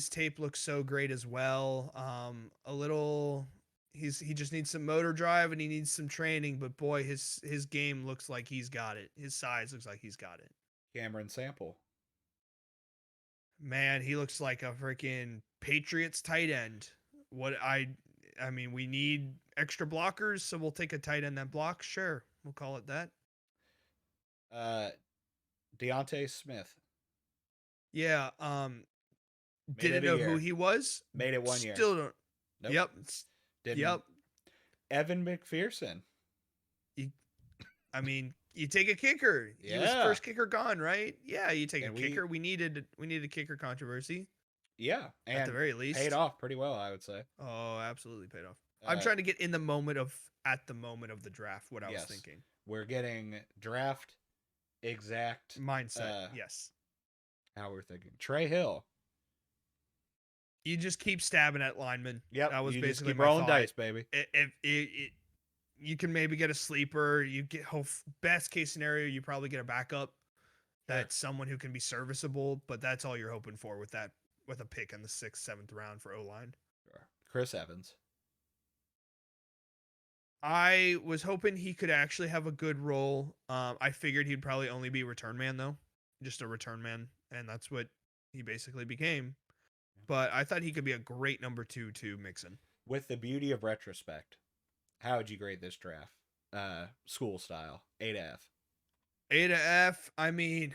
tape looks so great as well. He just needs some motor drive and he needs some training, but boy, his game looks like he's got it. His size looks like he's got it. Cameron Sample. Man, he looks like a freaking Patriots tight end. I mean, we need extra blockers, so we'll take a tight end that blocks. Sure, we'll call it that. Deontay Smith. Yeah. Didn't know who he was. Made it 1 year. Still don't. Nope. Yep. Didn't. Yep. Evan McPherson. I mean, you take a kicker. Yeah. He was first kicker gone, right? Yeah, you take a kicker. We needed a kicker controversy. Yeah, and at the very least, paid off pretty well, I would say. Oh, absolutely paid off. I'm trying to get in the moment of the draft. What I was thinking. We're getting draft exact mindset. Yes. How we're thinking. Trey Hill. You just keep stabbing at linemen. Yep. That was you basically just keep my rolling thought. dice, baby. If you can maybe get a sleeper. You get best case scenario, you probably get a backup. That's someone who can be serviceable, but that's all you're hoping for with a pick in the 6th, 7th round for O-line. Sure. Chris Evans. I was hoping he could actually have a good role. I figured he'd probably only be return man though, just a return man, and that's what he basically became. But I thought he could be a great number 2 to Mixon. With the beauty of retrospect, how would you grade this draft? School style, A to F. A to F. I mean,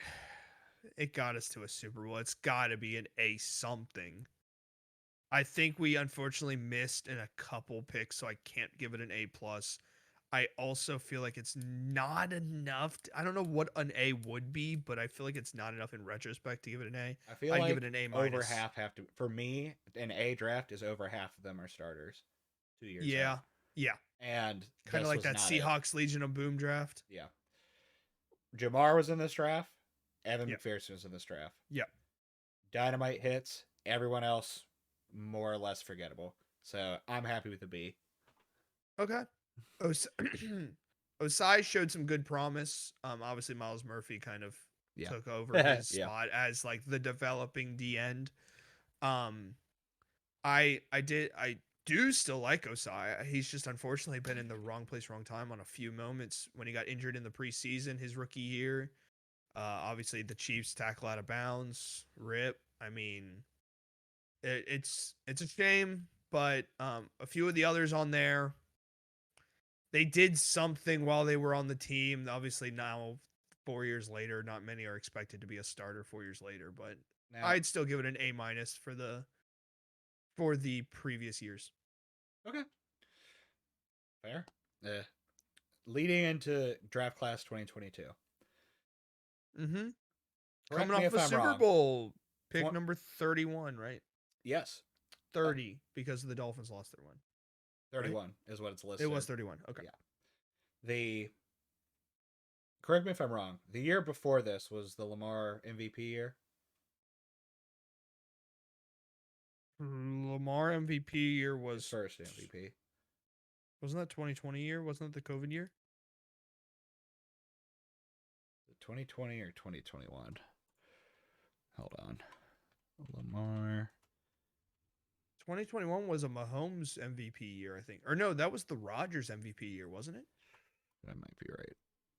it got us to a Super Bowl. It's got to be an A something. I think we unfortunately missed in a couple picks, so I can't give it an A plus. I also feel like it's not enough. I don't know what an A would be, but I feel like it's not enough in retrospect to give it an A. I feel I'd like give it an A minus. Over half have to. For me, an A draft is over half of them are starters. 2 years. Yeah, out. yeah. And kind of like that Seahawks Legion of Boom draft. Yeah. Jamar was in this draft. Evan McPherson was in this draft. Yeah. Dynamite hits. Everyone else more or less forgettable. So I'm happy with the B. Okay. Osai showed some good promise. Obviously Miles Murphy kind of took over his spot as like the developing D end. I do still like Osai. He's just unfortunately been in the wrong place, wrong time on a few moments when he got injured in the preseason, his rookie year. Obviously the Chiefs tackle out of bounds. Rip. I mean, it's a shame, but a few of the others on there, they did something while they were on the team. Obviously now 4 years later, not many are expected to be a starter 4 years later, but now, I'd still give it an A minus for the previous years. Okay. Fair. Leading into draft class 2022. Mm-hmm. Coming off the Super Bowl, pick number 31, right? Yes. 30 because the Dolphins lost their one. 31 is what it's listed. It was 31. Okay. Yeah. Correct me if I'm wrong. The year before this was the Lamar MVP year. Lamar MVP year was his first MVP. Wasn't that 2020 year? Wasn't that the COVID year? 2020 or 2021? Hold on. Lamar. 2021 was a Mahomes MVP year, I think. Or no, that was the Rodgers MVP year, wasn't it? That might be right.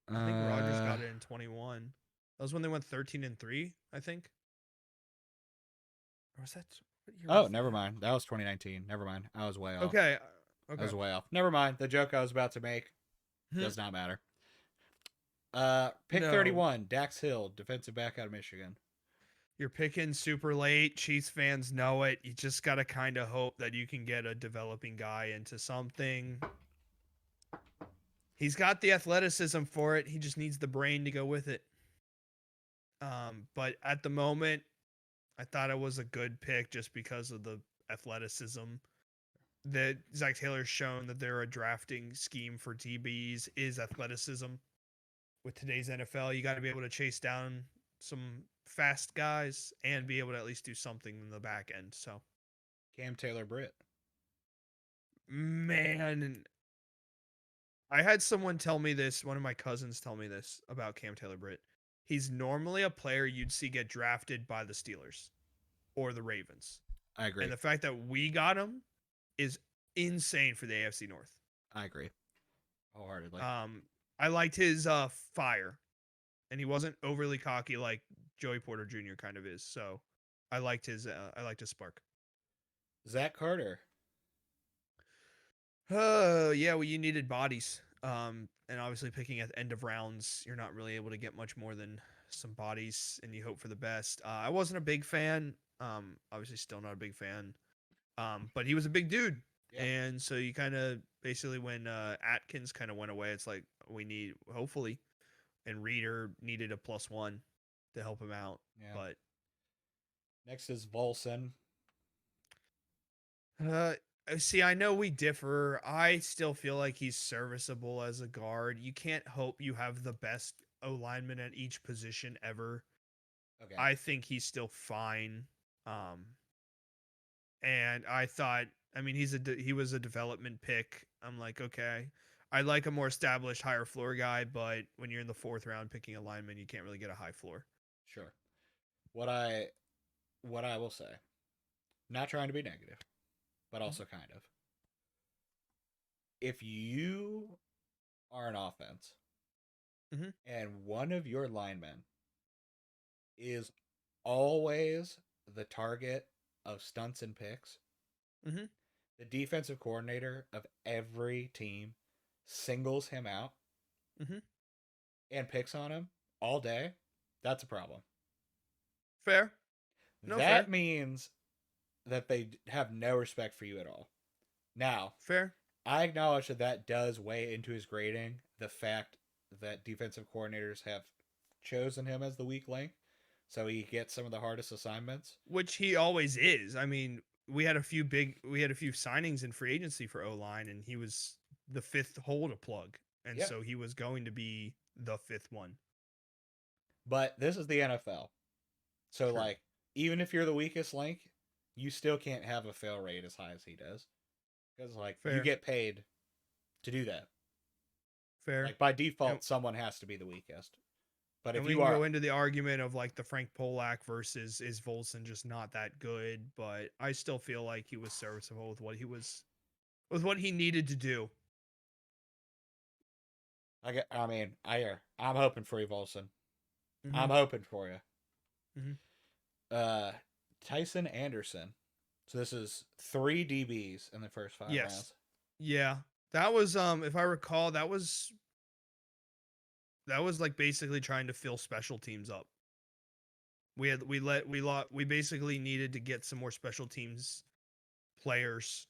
I think Rodgers got it in 21. That was when they went 13-3, I think. Or was that? Oh, never mind. That was 2019. Never mind. I was way off. Okay. That Okay. was way off. Never mind. The joke I was about to make Hmm. does not matter. Pick No, 31, Dax Hill, defensive back out of Michigan. you're picking super late. Chiefs fans know it. You just got to kind of hope that you can get a developing guy into something. He's got the athleticism for it. He just needs the brain to go with it. But at the moment, I thought it was a good pick just because of the athleticism. That Zach Taylor's shown that they're a drafting scheme for DBs is athleticism. With today's NFL, you got to be able to chase down some fast guys and be able to at least do something in the back end. So, Cam Taylor Britt. man, I had someone tell me this, one of my cousins tell me this about Cam Taylor Britt. He's normally a player you'd see get drafted by the Steelers or the Ravens. I agree. And the fact that we got him is insane for the AFC North. I agree. Wholeheartedly. I liked his fire, and he wasn't overly cocky like Joey Porter Jr. kind of is. So I liked his spark. Zach Carter. Yeah, well, you needed bodies. And obviously picking at the end of rounds, you're not really able to get much more than some bodies, and you hope for the best. I wasn't a big fan. Obviously still not a big fan. But he was a big dude. Yeah. And so you kind of basically when Atkins kind of went away, it's like we need hopefully, and Reader needed a +1 to help him out. Yeah. But Next is Volson. see, I know we differ. I still feel like he's serviceable as a guard. You can't hope you have the best O lineman at each position ever. Okay. I think he's still fine. And I thought, I mean, he was a development pick. I'm like, okay, I like a more established, higher floor guy, but when you're in the 4th round picking a lineman, you can't really get a high floor. Sure. What I will say, not trying to be negative, but also kind of. If you are an offense Mm-hmm. and one of your linemen is always the target of stunts and picks, Mm-hmm. the defensive coordinator of every team singles him out Mm-hmm. and picks on him all day, that's a problem. Fair. No, That fair. means that they have no respect for you at all. Now, Fair. I acknowledge that that does weigh into his grading, the fact that defensive coordinators have chosen him as the weak link, so he gets some of the hardest assignments. Which he always is. I mean, we had a few signings in free agency for O line, and he was the 5th hole to plug, and Yeah. so he was going to be the 5th one. But this is the NFL. So, True. like, even if you're the weakest link, you still can't have a fail rate as high as he does. Because, like, you Fair. get paid to do that. Fair. Like, by default, someone has to be the weakest. But And if we you can are. go into the argument of like the Frank Polak versus is Volson just not that good, but I still feel like he was serviceable with what he needed to do. I'm hoping for you, Volson. Mm-hmm. I'm hoping for you. Mm-hmm. Tyson Anderson. So this is 3 DBs in the first 5 Yes. rounds. Yeah. That was if I recall, that was like basically trying to fill special teams up. We basically needed to get some more special teams players,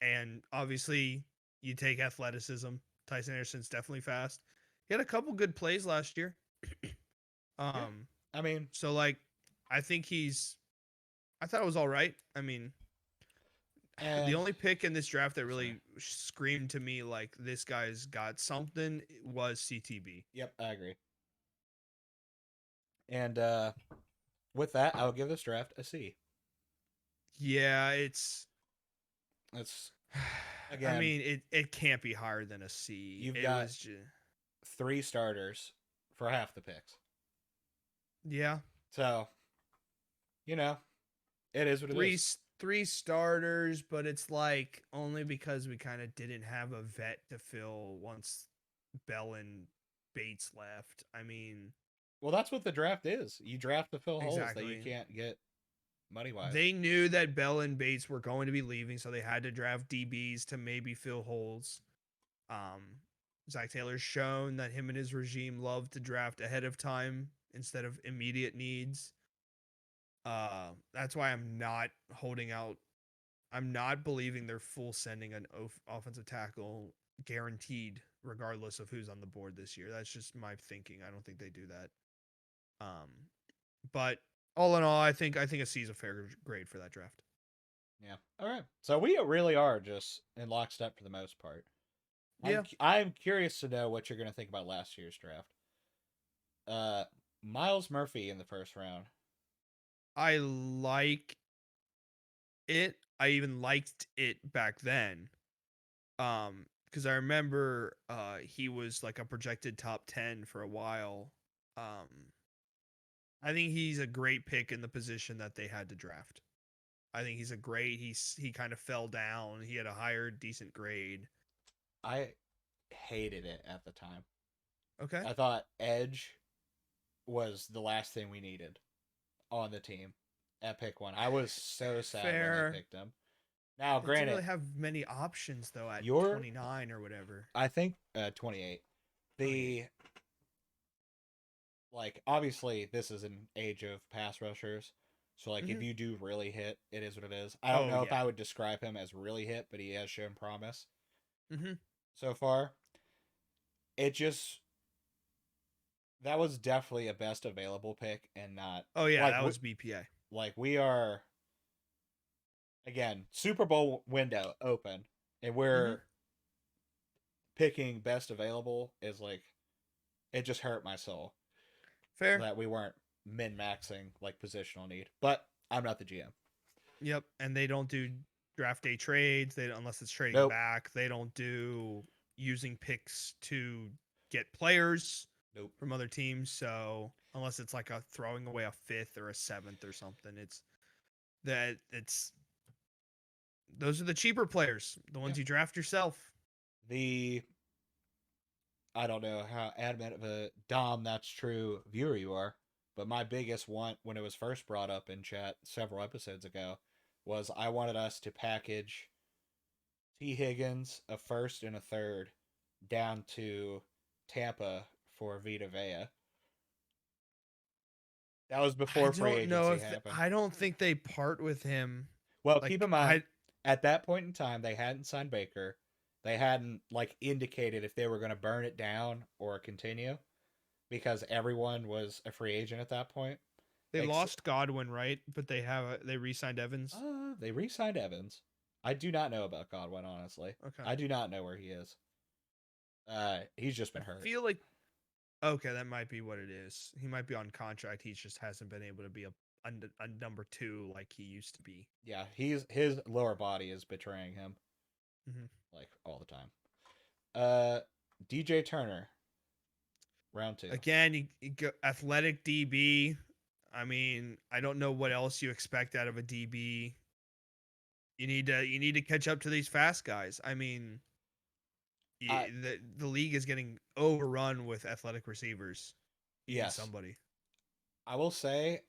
and obviously you take athleticism. Tyson Anderson's definitely fast. He had a couple good plays last year. Yeah. I mean, So like I think I thought it was all right. I mean, the only pick in this draft that really screamed to me like this guy's got something was CTB. Yep, I agree. And with that, I'll give this draft a C. Yeah, it's again. I mean, it can't be higher than a C. You've got was just 3 starters for half the picks. Yeah. So, it is what it is. Three starters, but it's like only because we kind of didn't have a vet to fill once Bell and Bates left. I mean, well, that's what the draft is. You draft to fill holes that you exactly. can't get. money wise. They knew that Bell and Bates were going to be leaving, so they had to draft DBs to maybe fill holes. Um, Zach Taylor's shown that him and his regime love to draft ahead of time instead of immediate needs. That's why I'm not holding out. I'm not believing they're full sending an offensive tackle guaranteed, regardless of who's on the board this year. That's just my thinking. I don't think they do that. Um, but all in all, I think a C is a fair grade for that draft. Yeah. All right. So we really are just in lockstep for the most part. Yeah, I'm curious to know what you're going to think about last year's draft. Uh, Miles Murphy in the first round. I like it. I even liked it back then. Because I remember he was like a projected top 10 for a while. Um, I think he's a great pick in the position that they had to draft. I think he's a great. He kind of fell down. He had a higher decent grade. I hated it at the time. Okay, I thought edge was the last thing we needed on the team at pick 1. I was so sad when they fair. picked him. Now, They didn't granted, really have many options though at your 29 or whatever. I think 28. 28. The like obviously this is an age of pass rushers. So like if Mm-hmm. you do really hit, it is what it is. I don't Oh know if yeah. I would describe him as really hit, but he has shown promise Mm-hmm. so far. It just that was definitely a best available pick and not Oh yeah, like that was BPA. we are again Super Bowl window open and we're Mm-hmm. picking best available is like it just hurt my soul Fair. that we weren't min maxing like positional need. But I'm not the GM. Yep. And they don't do draft day trades. They unless it's trading Nope. back. They don't do using picks to get players Nope. from other teams. So unless it's like a throwing away a fifth or a seventh or something, it's those are the cheaper players, the Yeah. ones you draft yourself. The I don't know how adamant of a Dahm that's true viewer you are, but my biggest want when it was first brought up in chat several episodes ago was I wanted us to package T. Higgins, a first and a third, down to Tampa for Vita Vea. That was I before free don't know agency if happened. I don't think they part with him. Well, keep Like in mind, I at that point in time, they hadn't signed Baker. They hadn't like indicated if they were going to burn it down or continue because everyone was a free agent at that point. they Ex- lost Godwin, right? But they re-signed Evans. they re-signed Evans. I do not know about Godwin, honestly. Okay. I do not know where he is. He's just I been hurt. feel like okay, that might be what it is. He might be on contract. He just hasn't been able to be a number two like he used to be. Yeah, his lower body is betraying him Mm-hmm. like all the time. Uh, DJ Turner, round 2. Again, you go athletic DB. I mean, I don't know what else you expect out of a DB. You need to catch up to these fast guys. I mean, I the league is getting overrun with athletic receivers. You need yes, somebody. I will say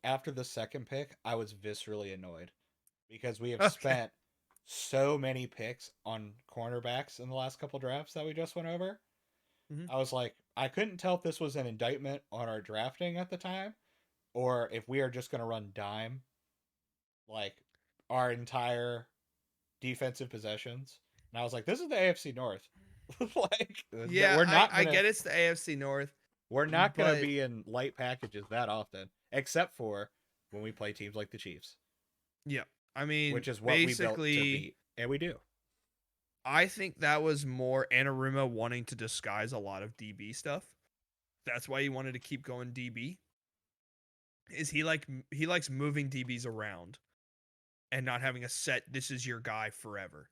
after the second pick, I was viscerally annoyed because we have Okay. spent so many picks on cornerbacks in the last couple drafts that we just went over. Mm-hmm. I was like, I couldn't tell if this was an indictment on our drafting at the time or if we are just going to run dime like our entire defensive possessions. And I was like, this is the AFC North. like Yeah, we're I not I going to get it's the AFC North, we're not going to but be in light packages that often except for when we play teams like the Chiefs, yeah, I mean, which is what we built to basically, beat, and we do. I think that was more Anaruma wanting to disguise a lot of DB stuff. That's why he wanted to keep going DB. Is he likes moving DBs around and not having a set. This is your guy forever.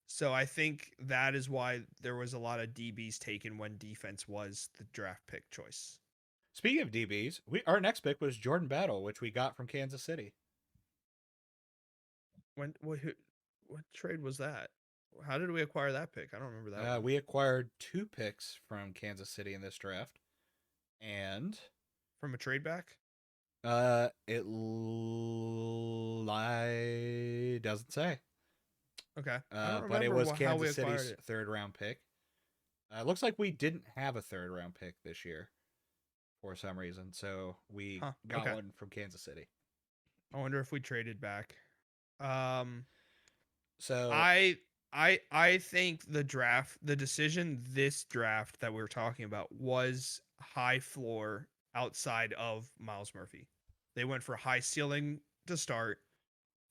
So I think that is why there was a lot of DBs taken when defense was the draft pick choice. Speaking of DBs, we our next pick was Jordan Battle, which we got from Kansas City. When what trade was that? How did we acquire that pick? I don't remember that one. We acquired 2 picks from Kansas City in this draft, and From a trade back? Doesn't say. Okay. I don't But it remember was how we Kansas acquired City's it. third round pick. Looks like we didn't have a third round pick this year for some reason, so we Huh. got Okay. one from Kansas City. I wonder if we traded back. Um, So I think the decision this draft that we are talking about was high floor outside of Miles Murphy. They went for high ceiling to start,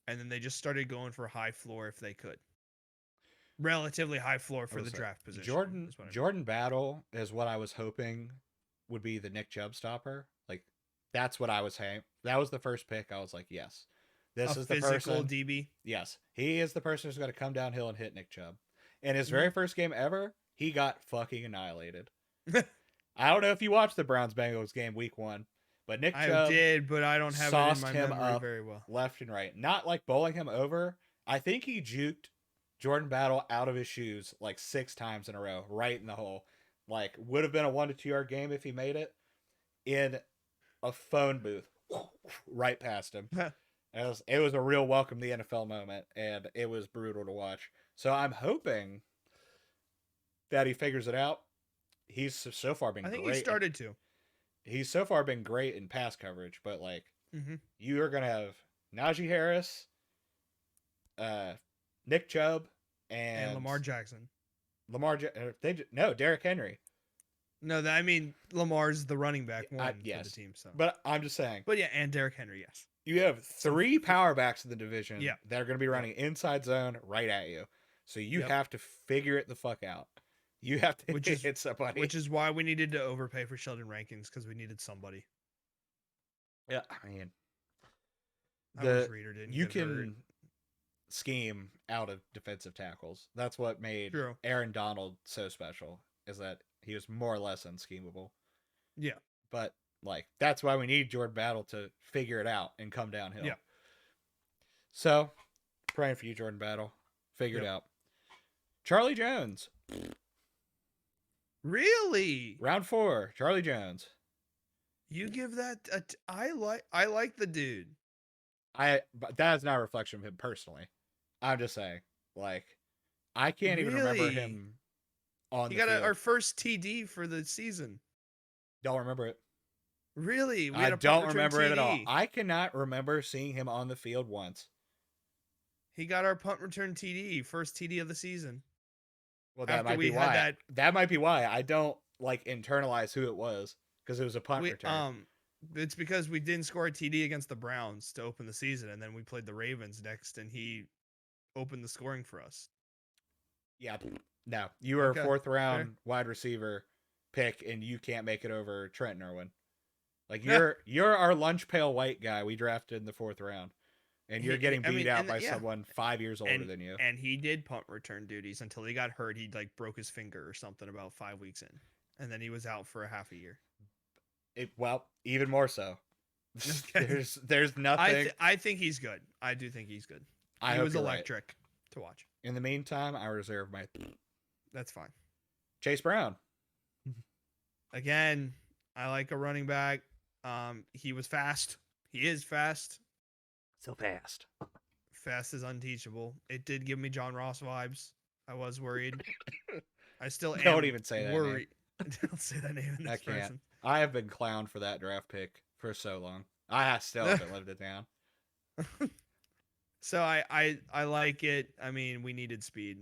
and then they just started going for high floor if they could. Relatively high floor I for the was draft position Jordan is what I mean. Jordan Battle is what I was hoping would be the Nick Chubb stopper. Like that's what I was saying. That was the first pick. I was like, yes, A this is the physical person. DB. Yes, he is the person who's going to come downhill and hit Nick Chubb. In his Mm-hmm. very first game ever, he got fucking annihilated. I don't know if you watched the Browns Bengals game week 1, but Nick I Chubb did, but I don't have it in sauced my him memory up very well. left and right. Not like bowling him over. I think he juked Jordan Battle out of his shoes like 6 times in a row, right in the hole. Like would have been a 1 to 2 yard game if he made it in a phone booth, right past him. It was a real welcome to the NFL moment, and it was brutal to watch. So I'm hoping that he figures it out. He's so far been I think he great. started to. He's so far been great in pass coverage, but like Mm-hmm. you are gonna have Najee Harris, uh, Nick Chubb, And and Lamar Jackson. no Derrick Henry. No, I mean Lamar's the running back one for the Yes, team. So, but I'm just saying but yeah, and Derrick Henry, yes. you have So, three power backs in the division yeah, that are going to be yep, running inside zone right at you. So you yep. have to figure it the fuck out. You have to Which is hit somebody. which is why we needed to overpay for Sheldon Rankins because we needed somebody. Yeah, I mean I wish the Reader didn't you get hurt. can scheme out of defensive tackles. That's what made True. Aaron Donald so special. Is that he was more or less unschemable. Yeah, But like that's why we need Jordan Battle to figure it out and come downhill. yeah, So praying for you, Jordan Battle. Figure it yep. out. Charlie Jones, Really? round 4. Charlie Jones. You give that? I like the dude. But that is not a reflection of him personally. I'm just saying, like, I can't even remember Really? him on He the got field. our first TD for the season. Don't remember it. Really? We I had a punt don't return remember it at all. TD. I cannot remember seeing him on the field once. He got our punt return TD, first TD of the season. Well, that After might be we had why. that, That might be why I don't like internalize who it was because it was a punt we return. it's because we didn't score a TD against the Browns to open the season, and then we played the Ravens next, and he opened the scoring for us. Yeah, no, you were Okay, a 4th fair. round wide receiver pick, and you can't make it over Trent Irwin. Like you're our lunch pail white guy we drafted in the 4th round, and you're getting I beat mean, out and by yeah, someone 5 years older and than you. and he did punt return duties until he got hurt. He like broke his finger or something about 5 weeks in, and then he was out for a half a year. Well, even more so. Okay. There's nothing. I think he's good. I do think he's good. I He hope was you're right. electric to watch. In the meantime, I reserve my That's fine. Chase Brown. Again, I like a running back. He was fast. He is fast. So fast. Fast is unteachable. It did give me John Ross vibes. I was worried. I still am Don't even say that name. worried. Don't say that name in I this can't. person. I have been clowned for that draft pick for so long. I still haven't lived it down. So I like it. I mean, we needed speed,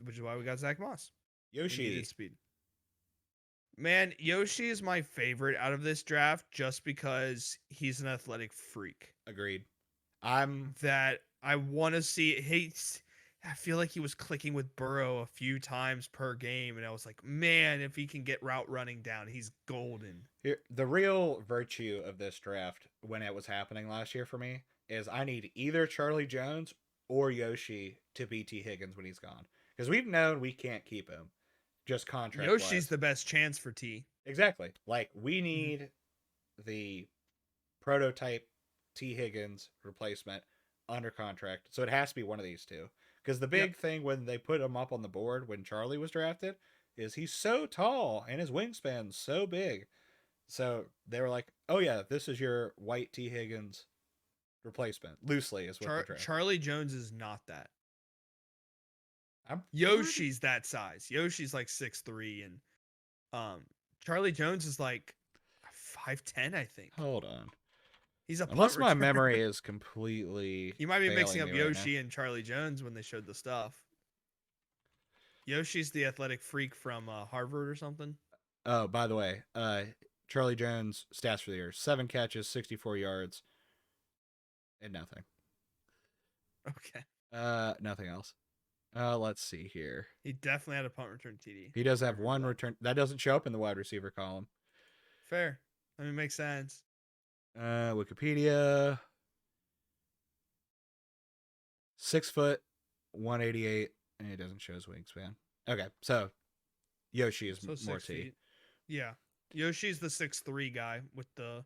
which is why we got Zach Moss. We needed Yoshi. speed. Man, Yoshi is my favorite out of this draft just because he's an athletic freak. Agreed. I'm That I want to see. I feel like he was clicking with Burrow a few times per game, and I was like, man, if he can get route running down, he's golden. here. The real virtue of this draft when it was happening last year for me is I need either Charlie Jones or Yoshi to beat T. Higgins when he's gone. Because we've known we can't keep him. Just contract Yoshi's the best chance for T. Exactly. Like we need the prototype T. Higgins replacement under contract. So it has to be one of these two. Because the big thing when they put him up on the board when Charlie was drafted is he's so tall and his wingspan's so big So they were like, "Oh yeah, this is your White T Higgins replacement." Loosely is what the draft. Charlie Jones is not that. I'm pretty. Yoshi's that size. Yoshi's like 6'3", and um Charlie Jones is like 5'10", I think. Hold on. He's a punt Unless my returner. memory is completely You might be mixing failing up me right now. Yoshi and Charlie Jones when they showed the stuff. Yoshi's the athletic freak from Harvard or something. Oh, by the way, Charlie Jones stats for the year: 7 catches, 64 yards, and nothing. Okay. Nothing else. Let's see here. He definitely had a punt return TD. He does I have one remember that. return that doesn't show up in the wide receiver column. Fair. I mean, makes sense. Wikipedia. 6 foot, 188, and it doesn't show his wingspan. Okay, so Yoshi is So more 6 T. feet. Yeah. Yoshi's the 6'3" guy with the,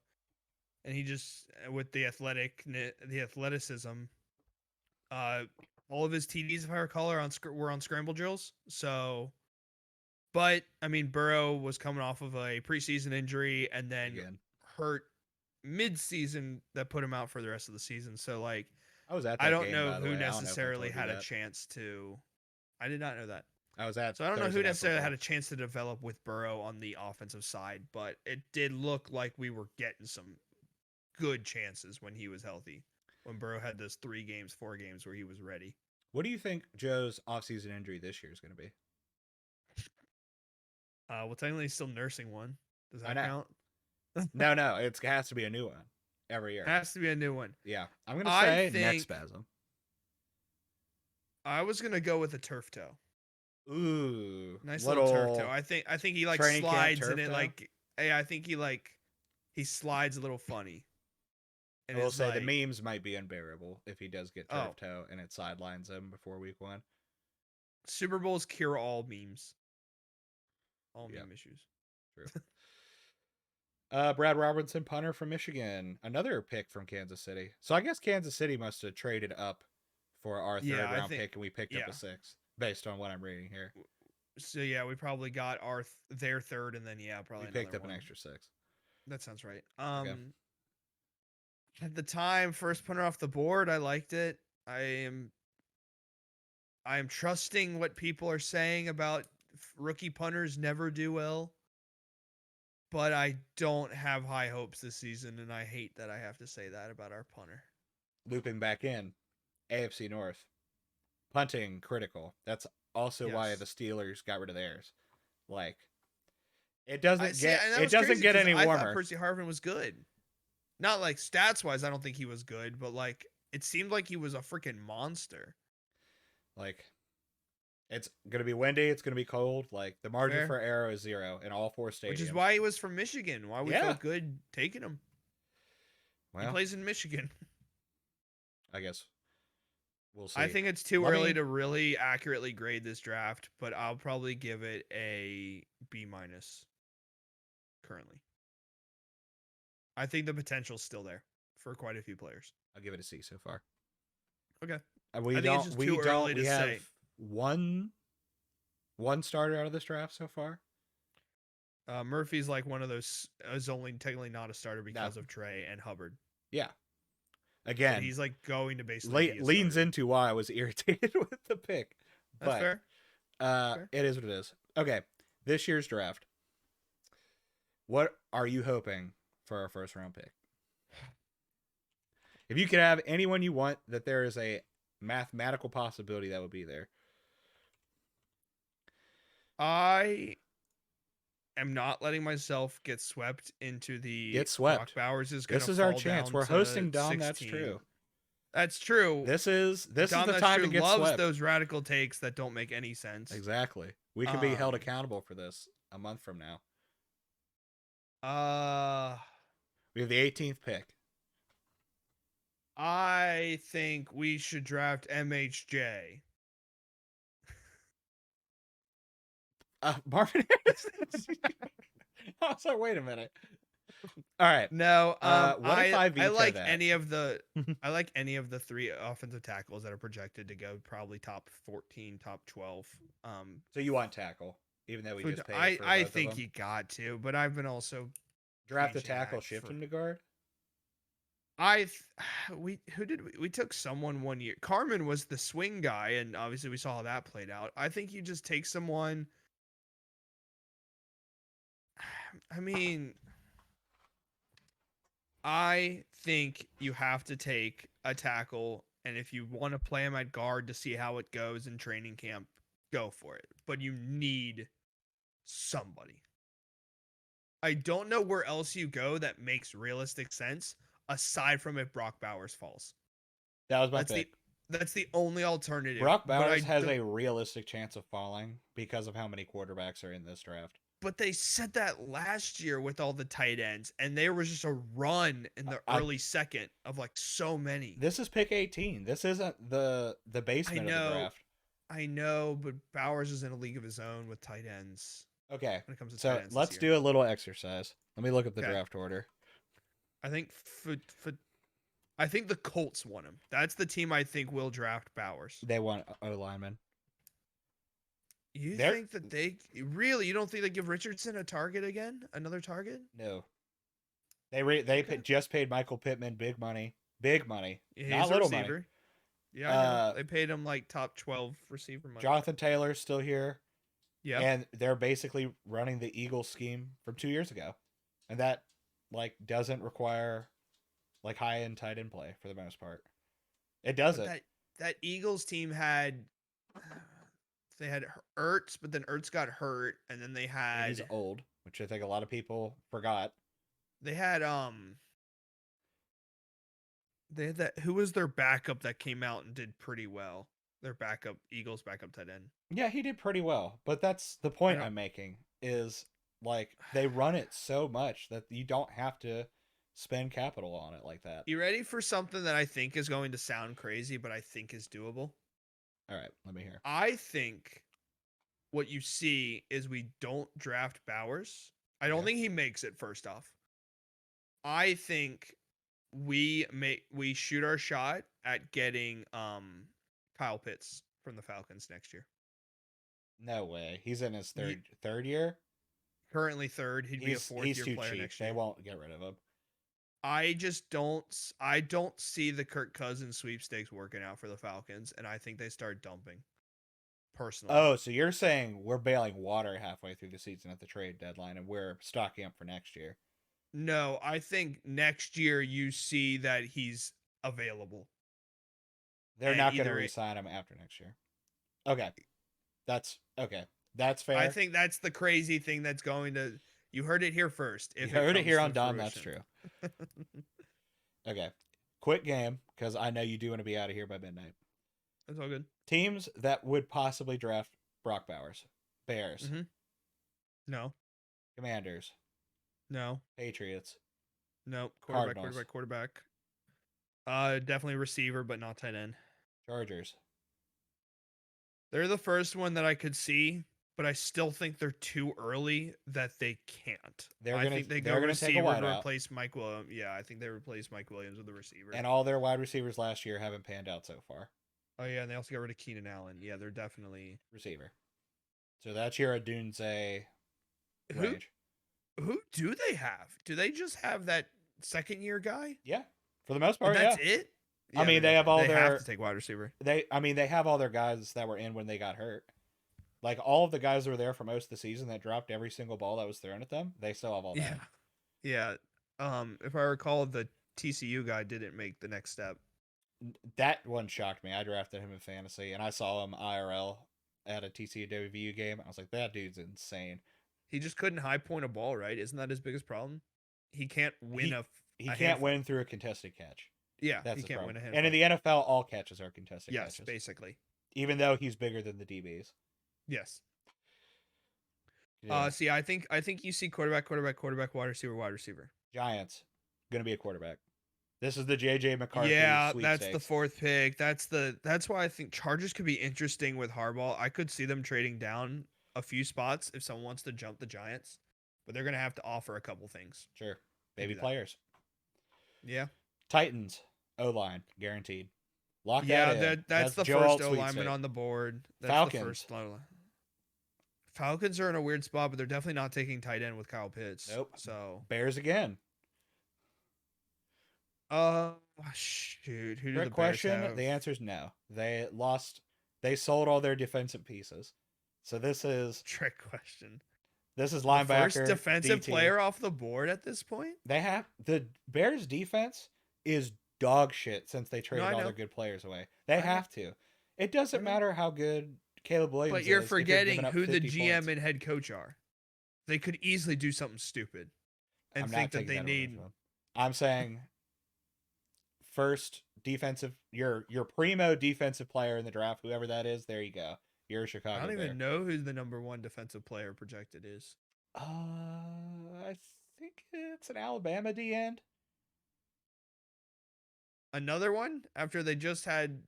and he just with the athleticism. Uh, all of his TDs, if I recall, were on scramble drills. So, but I mean, Burrow was coming off of a preseason injury and then Again, hurt mid-season that put him out for the rest of the season. So, like, I was at I that don't game, know by the who way. I don't know if I necessarily told you had a that. chance to. I did not know that. I was at So I don't know Thursday who Night necessarily had Football. a chance to develop with Burrow on the offensive side, but it did look like we were getting some good chances when he was healthy. When Burrow had those 3 games, 4 games where he was ready. What do you think Joe's offseason injury this year is going to be? Well, technically he's still nursing one. Does I that know. count? No, it has to be a new one every year. Has to be a new one. Yeah, I'm going to I say neck think spasm. I was gonna go with a turf toe. Ooh, Nice little turf toe. little I think he like training camp slides turf and it toe. like hey, I think he slides a little funny. I And will it's say the like, memes might be unbearable if he does get turf oh, toe and it sidelines him before week 1. Super Bowls cure all memes. All Yeah, meme issues. true. Brad Robertson, punter from Michigan, another pick from Kansas City. So I guess Kansas City must have traded up for our Yeah, third I round think pick, and we picked up a yeah. 6th based on what I'm reading here. So yeah, we probably got their third and then yeah, We probably picked another up an one. extra 6. That sounds right. Okay. At the time, first punter off the board, I liked it. I am trusting what people are saying about rookie punters never do well, but I don't have high hopes this season, and I hate that I have to say that about our punter. Looping back in, AFC North, punting critical. That's also why Yes. the Steelers got rid of theirs. Like I see, and that it was doesn't crazy get because any I thought warmer. Percy Harvin was good. Not like stats wise, I don't think he was good, but like it seemed like he was a freaking monster. Like it's gonna be windy. It's gonna be cold. Like the margin Fair. for error is 0 in all 4 Which is stadiums. why he was from Michigan. Why we Yeah. felt good taking him. He Well, plays in Michigan. I guess we'll I see. think it's too Let early me to really accurately grade this draft, but I'll probably give it a B minus currently. I think the potential's still there for quite a few players. I'll give it a C so far. Okay. We I think it's don't. just We too don't. early We to have say. one starter out of this draft so far. Murphy's like one of those is only technically not a starter No. because of Trey and Hubbard. Yeah. But Again, he's like going to basically be a leans starter. into why I was irritated with the pick. That's But fair. Fair. it is what it is. Okay, this year's draft. What are you hoping for our first round pick? If you could have anyone you want, that there is a mathematical possibility that would be there. I am not letting myself get swept into the Get swept. Brock Bowers is going to This is our chance. We're hosting Dahm. That's true. That's true. This is the That's time true, to get loves swept. those radical takes that don't make any sense. Exactly. We could be held accountable for this a month from now. We have the 18th pick. I think we should draft MHJ. Marvin Harris. I was like, wait a minute. All right. No, what if I veto like that? any of the I like any of the 3 offensive tackles that are projected to go probably top 14, top 12. So you want tackle, even though we just paid for I both think of them? he got to, but I've been also Draft a changing tackle, act shift for. him to guard. We who did we took someone one year. Carmen was the swing guy, and obviously we saw how that played out. I think you just take someone. I mean, I think you have to take a tackle, and if you want to play him at guard to see how it goes in training camp, go for it. But you need somebody. I don't know where else you go that makes realistic sense aside from if Brock Bowers falls. That was my That's the pick. that's the only alternative. Brock But Bowers I has don't. a realistic chance of falling because of how many quarterbacks are in this draft. But they said that last year with all the tight ends, and there was just a run in the I early second of like so many. This is pick 18. This isn't the I basement of the know, draft. I know, but Bowers is in a league of his own with tight ends Okay, when it comes to tight so ends this let's year. do a little exercise. Let me look up the Okay, draft order. I think I think the Colts won him. That's the team I think will draft Bowers. They want O lineman. You They're think that they really? You don't think they give Richardson a target again? Another target? no. They Okay. just paid Michael Pittman big money, not He's a little money. receiver. Yeah, I know. Uh, They paid him like top 12 receiver money. Jonathan Taylor's still here, Yeah. and they're basically running the Eagles scheme from 2 years ago, and that like doesn't require like high end tight end play for the most part. It But doesn't. that Eagles team had they had Ertz, but then Ertz got hurt, and then And he's old, which I think a lot of people forgot. they had they had that who was their backup that came out and did pretty well. Their backup Eagles backup tight end. Yeah, he did pretty well, but that's the I point don't I'm making is like they run it so much that you don't have to spend capital on it like that. You ready for something that I think is going to sound crazy, but I think is doable? All right, let me hear. I think what you see is we don't draft Bowers. I don't Okay. think he makes it first off. I think we shoot our shot at getting Kyle Pitts from the Falcons next year. No way. He's in his Ye- third year. Currently third, he'd be a fourth He's year too player cheap. next They year. won't get rid of him. I don't see the Kirk Cousins sweepstakes working out for the Falcons, and I think they start dumping. Personally. Oh, so you're saying we're bailing water halfway through the season at the trade deadline and we're stocking up for next year. No, I think next year you see that he's available. They're And not going to either re-sign him after next year. Okay. Okay. That's I fair. think that's the crazy thing that's going to. You heard it here first. You If heard it comes here to on Dahm, that's fruition. true. Okay. Quick game, because I know you do want to be out of here by midnight. That's all good. Teams that would possibly draft Brock Bowers. Bears. Mm-hmm. No, Commanders. no, Patriots. no. Cardinals. Quarterback. Definitely receiver, but not tight end. Chargers. They're the first one that I could see, but I still think they're too early that they can't. I think they go they're gonna take a receiver to wideout. replace Mike Williams. Yeah, I think they replace Mike Williams with the receiver. And all their wide receivers last year haven't panned out so far. Oh yeah, and they also got rid of Keenan Allen. Yeah, they're definitely Receiver. So that's your Adunze who range. who do they have? Do they just have that second year guy? Yeah. For the most But part, that's yeah. it. I mean, they have all they their have to take wide receiver. they have all their guys that were in when they got hurt. Like all of the guys that were there for most of the season that dropped every single ball that was thrown at them, they still have all that. Yeah. If I recall, the TCU guy didn't make the next step. That one shocked me. I drafted him in fantasy, and I saw him IRL at a TCW game. I was like, that dude's insane. He just couldn't high point a ball, right? Isn't that his biggest problem? He can't win He can't win through a contested catch. Yeah, That's he the can't problem. win a handful. And in the NFL, all catches are contested catches. Basically. Even though he's bigger than the DBs. Yes. Yeah. See, I think you see quarterback, wide receiver. Giants gonna be a quarterback. This is the JJ McCarthy. Yeah, that's the fourth pick. That's why I think Chargers could be interesting with Harbaugh. I could see them trading down a few spots if someone wants to jump the Giants, but they're gonna have to offer a couple things. Sure, baby that. players. Yeah. Titans O-line guaranteed. Lock yeah, that in. that's the Joe first Alt O tweets lineman it. on the board. That's Falcons. the first O-line. Falcons are in a weird spot, but they're definitely not taking tight end with Kyle Pitts. Nope. So, Bears again. uh, shoot, who do the Trick Bears question. have? The answer is no. They lost. They sold all their defensive pieces. So this is Trick question. The first linebacker defensive DT. player off the board at this point. They have the Bears defense is dog shit since they No, traded I all know. their good players away. They I know. have to. It doesn't I know. matter how good Caleb Williams But you're is if forgetting giving up who the 50 GM points. and head coach are. They could easily do something stupid and I'm think not that they taking that away need. from them. I'm saying first defensive, your primo defensive player in the draft, whoever that is. There you go. You're a Chicago I don't Bear. even know who the number one defensive player projected is. I think it's an Alabama D end. Another one after they just had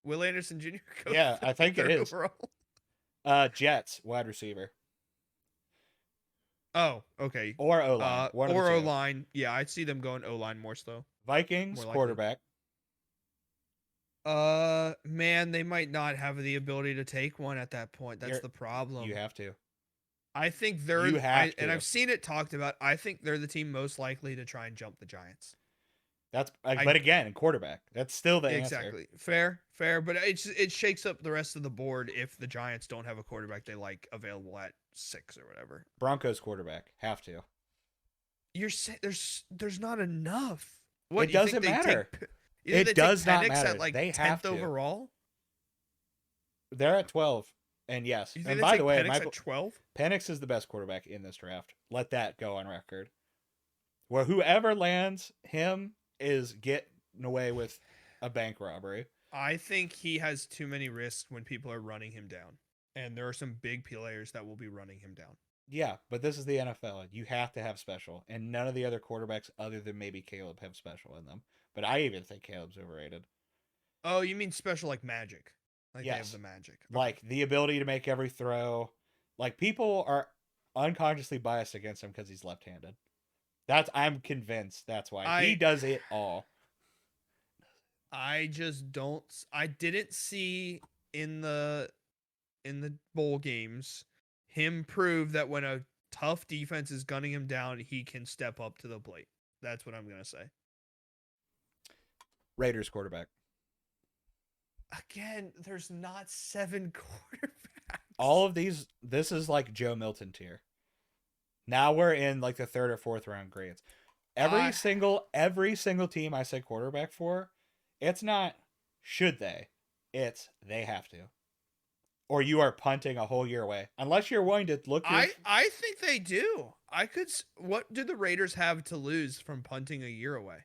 Will Anderson Jr. go Yeah, I think it third is. overall. Jets wide receiver Oh, okay. or O line. One of the Or two. O line. Yeah, I see them going O line more so. Vikings More likely. quarterback. Man, they might not have the ability to take one at that point. That's the problem. You have to. I think they're You have and to. I've seen it talked about. I think they're the team most likely to try and jump the Giants. That's but again, quarterback. That's still the answer. Exactly. Fair, but it shakes up the rest of the board if the Giants don't have a quarterback they like available at 6 or whatever. Broncos quarterback. Have to. You're saying there's not enough. What, It doesn't matter. It does not matter. At like They 10th have to. overall. They're at 12. And yes. You think And they by take the way, Penix at 12? Penix is the best quarterback in this draft. Let that go on record. Well, whoever lands him is getting away with a bank robbery. I think he has too many risks when people are running him down. And there are some big players that will be running him down. Yeah, but this is the NFL. You have to have special. And none of the other quarterbacks other than maybe Caleb have special in them. But I even think Caleb's overrated. Oh, you mean special like magic? Like Yes. they have the magic. Okay. Like the ability to make every throw. Like people are unconsciously biased against him because he's left-handed. I'm convinced that's why. He does it all. I just don't. I didn't see in the bowl games him prove that when a tough defense is gunning him down, he can step up to the plate. That's what I'm gonna say. Raiders quarterback. Again, there's not 7 quarterbacks. All of these, this is like Joe Milton tier. Now we're in like the 3rd or 4th round grades. Every single team I say quarterback for, it's not should they, it's they have to. Or you are punting a whole year away. Unless you're willing to look I think they do. What do the Raiders have to lose from punting a year away?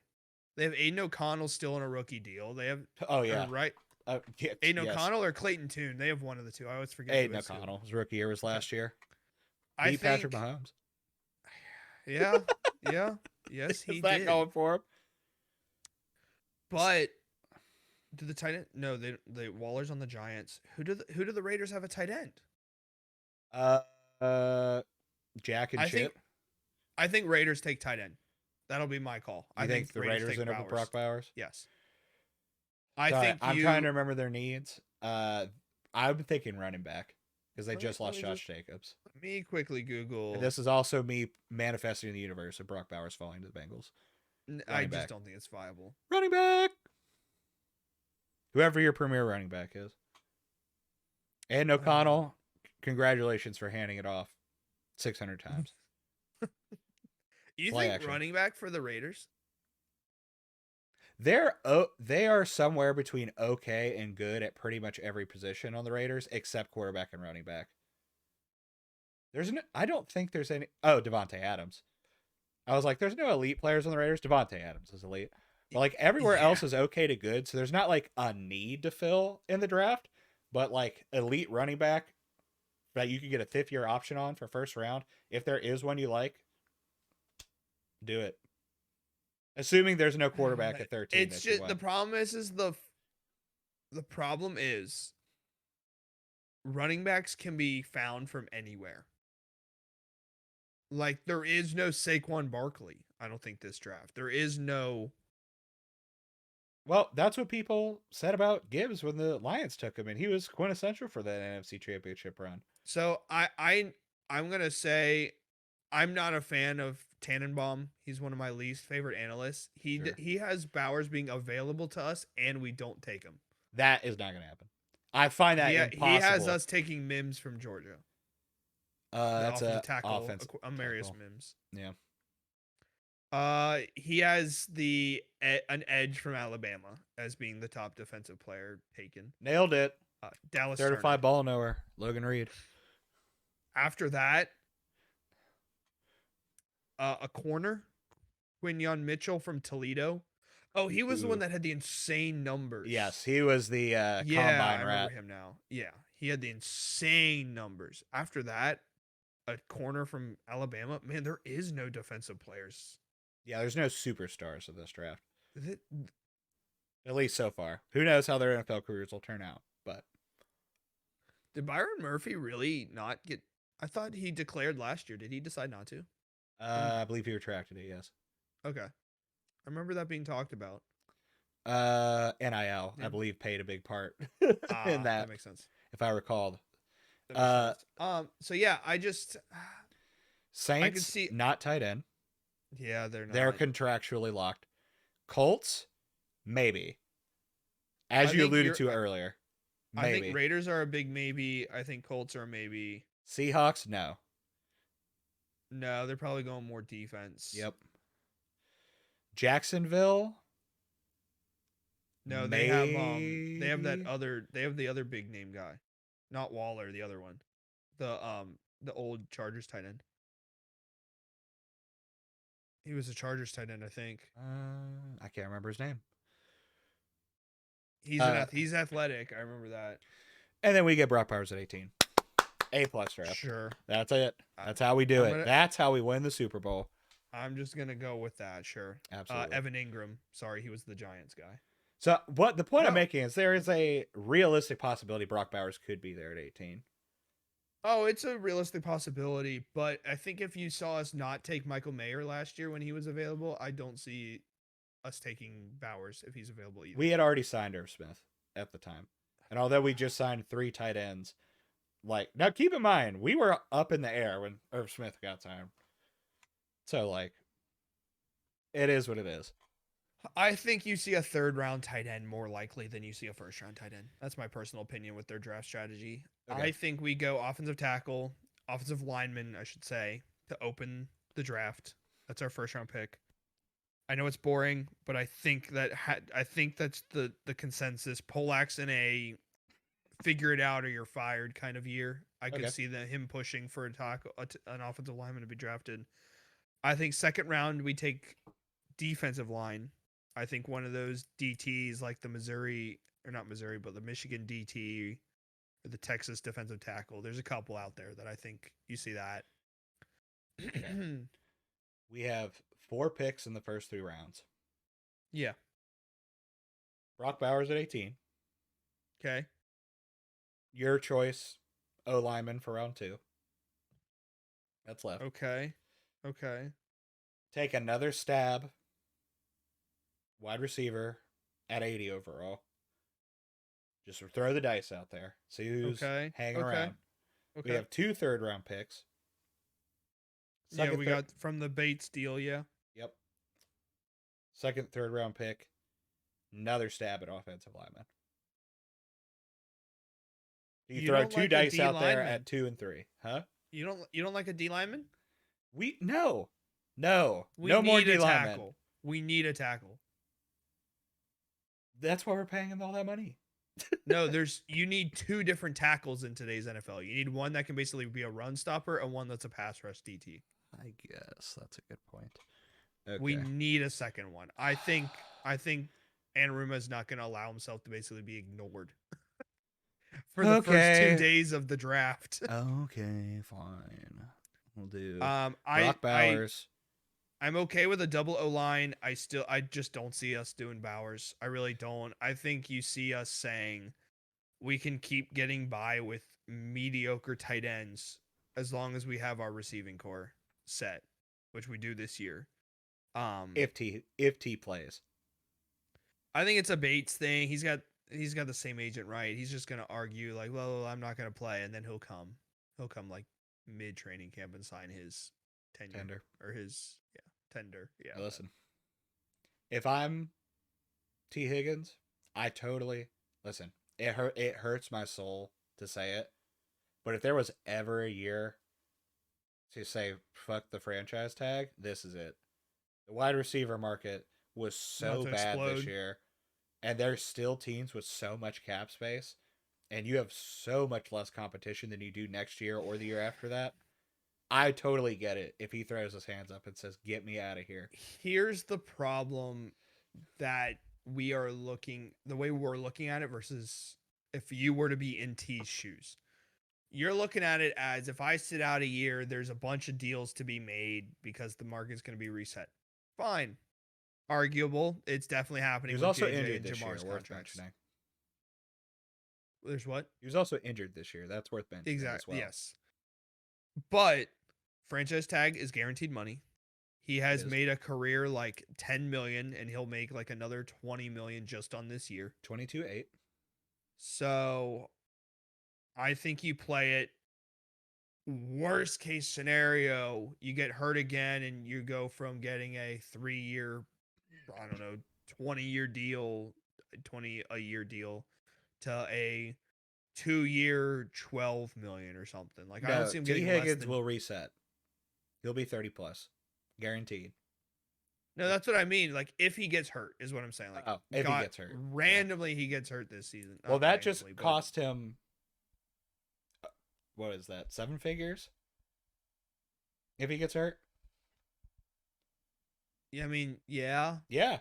They have Aiden O'Connell still in a rookie deal. They have right? Aiden O'Connell or Clayton Tune. They have one of the two. I always forget. Aiden O'Connell. His rookie year was last year. I think Patrick Mahomes. Yeah. Yes, he Is that did. going for him? But do the tight end? No, they Waller's on the Giants. Who do the Raiders have a tight end? Jack and Chip. I think Raiders take tight end. That'll be my call. I think the Raiders end up with Brock Bowers. Yes. I'm trying to remember their needs. I'm thinking running back because they just lost Josh Jacobs. Let me quickly Google. And this is also me manifesting in the universe of Brock Bowers falling to the Bengals. I just don't think it's viable. Running back. Whoever your premier running back is. And O'Connell, congratulations for handing it off 600 times. You think running back for the Raiders? They are somewhere between okay and good at pretty much every position on the Raiders except quarterback and running back. I don't think there's any. Oh, Devontae Adams. I was like, there's no elite players on the Raiders. Devontae Adams is elite. But like everywhere else is okay to good. So there's not like a need to fill in the draft, but like elite running back that you could get a 5th-year option on for first round. If there is one you like, do it. Assuming there's no quarterback at 13. It's just the problem is the problem is running backs can be found from anywhere. Like there is no Saquon Barkley. I don't think this draft. There is no. Well, that's what people said about Gibbs when the Lions took him, and he was quintessential for that NFC Championship run. So I'm gonna say I'm not a fan of Tannenbaum. He's one of my least favorite analysts. Sure. He has Bowers being available to us, and we don't take him. That is not going to happen. I find that He has impossible. us taking Mims from Georgia, the That's offensive a tackle, offensive Amarius tackle. Mims. Yeah. He has an edge from Alabama as being the top defensive player taken. Nailed it. Dallas Turner. Certified ball knower. Logan Reed. After that, a corner, Quinyon Mitchell from Toledo. Oh, he was the one Ooh. that had the insane numbers. Yes, he was the Yeah, I combine remember rat. him now. Yeah, he had the insane numbers. After that, a corner from Alabama. Man, there is no defensive players. Yeah, there's no superstars of this draft. Th- At least so far. Who knows how their NFL careers will turn out? But Did Byron Murphy really not get? I thought he declared last year. Did he decide not to? I believe he retracted it. Yes. Okay, I remember that being talked about. NIL, I Yeah. believe, paid a big part in Ah, that that, makes sense. if I recalled. That makes Uh, sense. So yeah, I could Saints, see. not tight end. Yeah, they're They're not. contractually locked. Colts, maybe. As I you think alluded you're. to earlier, I think maybe. Raiders are a big maybe. I think Colts are a maybe. Seahawks, no. No, they're probably going more defense. Yep. Jacksonville, No, they have maybe. the other big name guy. Not Waller, the other one. The old Chargers tight end. He was a Chargers tight end, I think. I can't remember his name. He's athletic. I remember that. And then we get Brock Powers at 18. A plus draft. Sure. That's it. I, That's how we do I'm it. gonna That's how we win the Super Bowl. I'm just gonna go with that. Sure. Absolutely. Evan Ingram. Sorry, he was the Giants guy. So what the point I'm No. making is there is a realistic possibility Brock Bowers could be there at 18. Oh, it's a realistic possibility, but I think if you saw us not take Michael Mayer last year when he was available, I don't see us taking Bowers if he's available either. We had already signed Irv Smith at the time. And although we just signed 3 tight ends, like, now keep in mind, we were up in the air when Irv Smith got signed. So, like, it is what it is. I think you see a third round tight end more likely than you see a first round tight end. That's my personal opinion with their draft strategy. Okay. I think we go offensive tackle, offensive lineman, I should say, to open the draft. That's our first round pick. I know it's boring, but I think that's the consensus. Polak's in a figure it out or you're fired kind of year. I could Okay. see him pushing for an offensive lineman to be drafted. I think second round we take defensive line. I think one of those DTs like the Missouri or not Missouri, but the Michigan DT or the Texas defensive tackle. There's a couple out there that I think you see that. We have 4 picks in the first 3 rounds. Yeah. Brock Bowers at 18. Okay. Your choice, O lineman for round 2. That's left. Okay. Okay. Take another stab. Wide receiver at 80 overall. Just throw the dice out there. See who's hanging around. Okay. We have 2 third-round picks. Yeah, we got from the Bates deal, yeah. Yep. Second, third-round pick. Another stab at offensive lineman. You throw don't 2 like a dice D out there lineman. at 2 and 3. Huh? You don't like a D lineman? No. We No more need D a linemen. tackle. We need a tackle. That's why we're paying him all that money. No, you need 2 different tackles in today's NFL. You need one that can basically be a run stopper and one that's a pass rush DT. I guess that's a good point. Okay. We need a second one. I think Anaruma is not going to allow himself to basically be ignored for the first 2 days of the draft. Okay, fine. We'll do Brock Bowers. I'm okay with a double O line. I just don't see us doing Bowers. I really don't. I think you see us saying we can keep getting by with mediocre tight ends as long as we have our receiving core set, which we do this year. If T plays. I think it's a Bates thing. He's got the same agent, right? He's just gonna argue like, well, I'm not gonna play, and then he'll come. He'll come like mid training camp and sign his tenure Tender. or his tender. Yeah. Now listen, if I'm T. Higgins, I totally listen. It hurts my soul to say it, but if there was ever a year to say fuck the franchise tag, this is it. The wide receiver market was About so to bad this explode. year, and there's still teams with so much cap space, and you have so much less competition than you do next year or the year after that. I totally get it if he throws his hands up and says, "Get me out of here." Here's the problem that the way we're looking at it versus if you were to be in T's shoes. You're looking at it as if I sit out a year, there's a bunch of deals to be made because the market's going to be reset. Fine. Arguable. It's definitely He happening was with also JJ injured and this year, Jamar's worth contracts. mentioning. There's what? He was also injured this year. That's worth mentioning as Exactly. well. Yes. But franchise tag is guaranteed money. He It has is made a career like 10 million and he'll make like another 20 million just on this year. 22-8. So I think you play it worst case scenario, you get hurt again and you go from getting a 3 year, I don't know, 20-year deal, 20 a year deal to a 2 year 12 million or something. Like I don't No, see him T. getting less Higgins than. will reset. He'll be 30 plus, guaranteed. No, that's what I mean. Like if he gets hurt is what I'm saying. Like Oh, if he got gets hurt, yeah. randomly he gets hurt this season. Well, Not that just randomly, but cost him. What is that? 7 figures. If he gets hurt, yeah, I mean, yeah. yeah,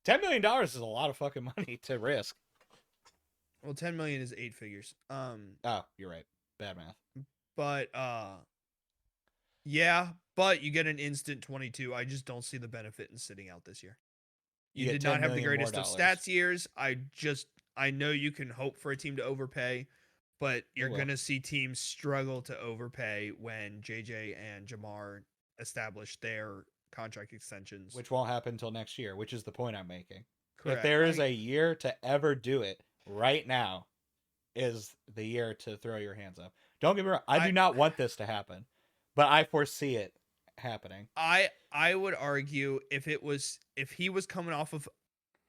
$10 million is a lot of fucking money to risk. Well, 10 million is 8 figures. Oh, you're right. Bad math. But yeah, but you get an instant 22. I just don't see the benefit in sitting out this year. You You get did 10 not have the million more greatest of dollars. stats years. I know you can hope for a team to overpay, but They you're will. going to see teams struggle to overpay when JJ and Jamar establish their contract extensions. Which won't happen until next year, which is the point I'm making. If Correct. there is a year to ever do it, right now is the year to throw your hands up. Don't get me wrong. I do not want this to happen, but I foresee it happening. I would argue if he was coming off of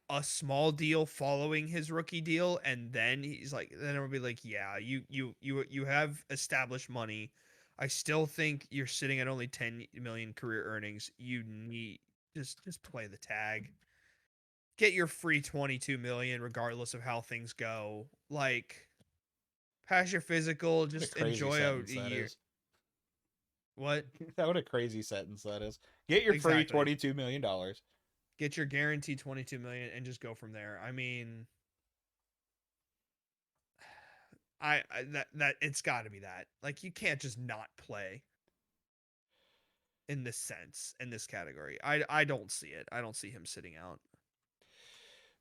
a small deal following his rookie deal and then he's like then it would be like yeah you have established money. I still think you're sitting at only 10 million career earnings. You need just play the tag, get your free 22 million regardless of how things go. Like pass your physical, What a just crazy enjoy a sentence that year. is. What? What a crazy sentence that is. Get your free Exactly. $22 million. Get your guaranteed 22 million and just go from there. I mean, I that it's got to be that. Like you can't just not play in this sense in this category. I don't see it. I don't see him sitting out.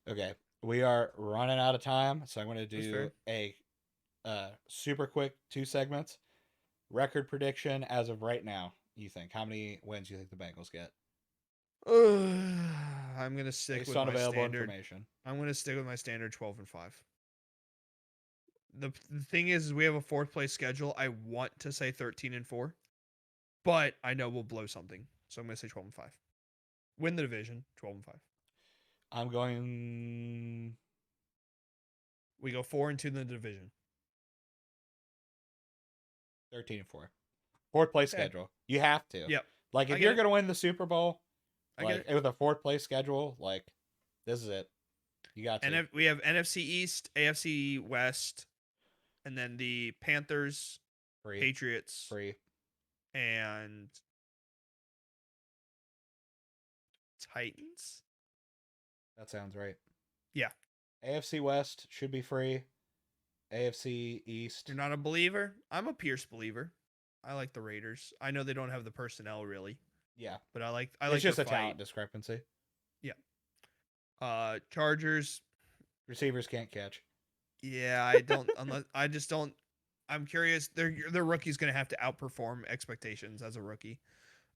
Okay, we are running out of time, so I'm going to That's do fair. a super quick 2 segments. Record prediction as of right now. You think how many wins you think the Bengals get I'm gonna stick based with on my available standard. information? I'm gonna stick with my standard 12-5. The thing is we have a fourth place schedule. I want to say 13-4, but I know we'll blow something, so I'm gonna say 12-5. Win the division, 12-5. I'm going We go 4-2 in the division. 13-4. Fourth place Okay. schedule. You have to. Yep. Like I if get you're it. gonna win the Super Bowl, I get like it. with a fourth place schedule, like this is it. You got to. And we have NFC East, AFC West, and then the Panthers, Free. Patriots, Free. and Titans. That sounds right. Yeah. AFC West should be free. AFC East. You're not a believer? I'm a Pierce believer. I like the Raiders. I know they don't have the personnel really, Yeah. but I like It's just their a fight. talent discrepancy. Yeah. Chargers. Receivers can't catch. Yeah, I don't unless I just don't. I'm curious. Their rookie's going to have to outperform expectations as a rookie.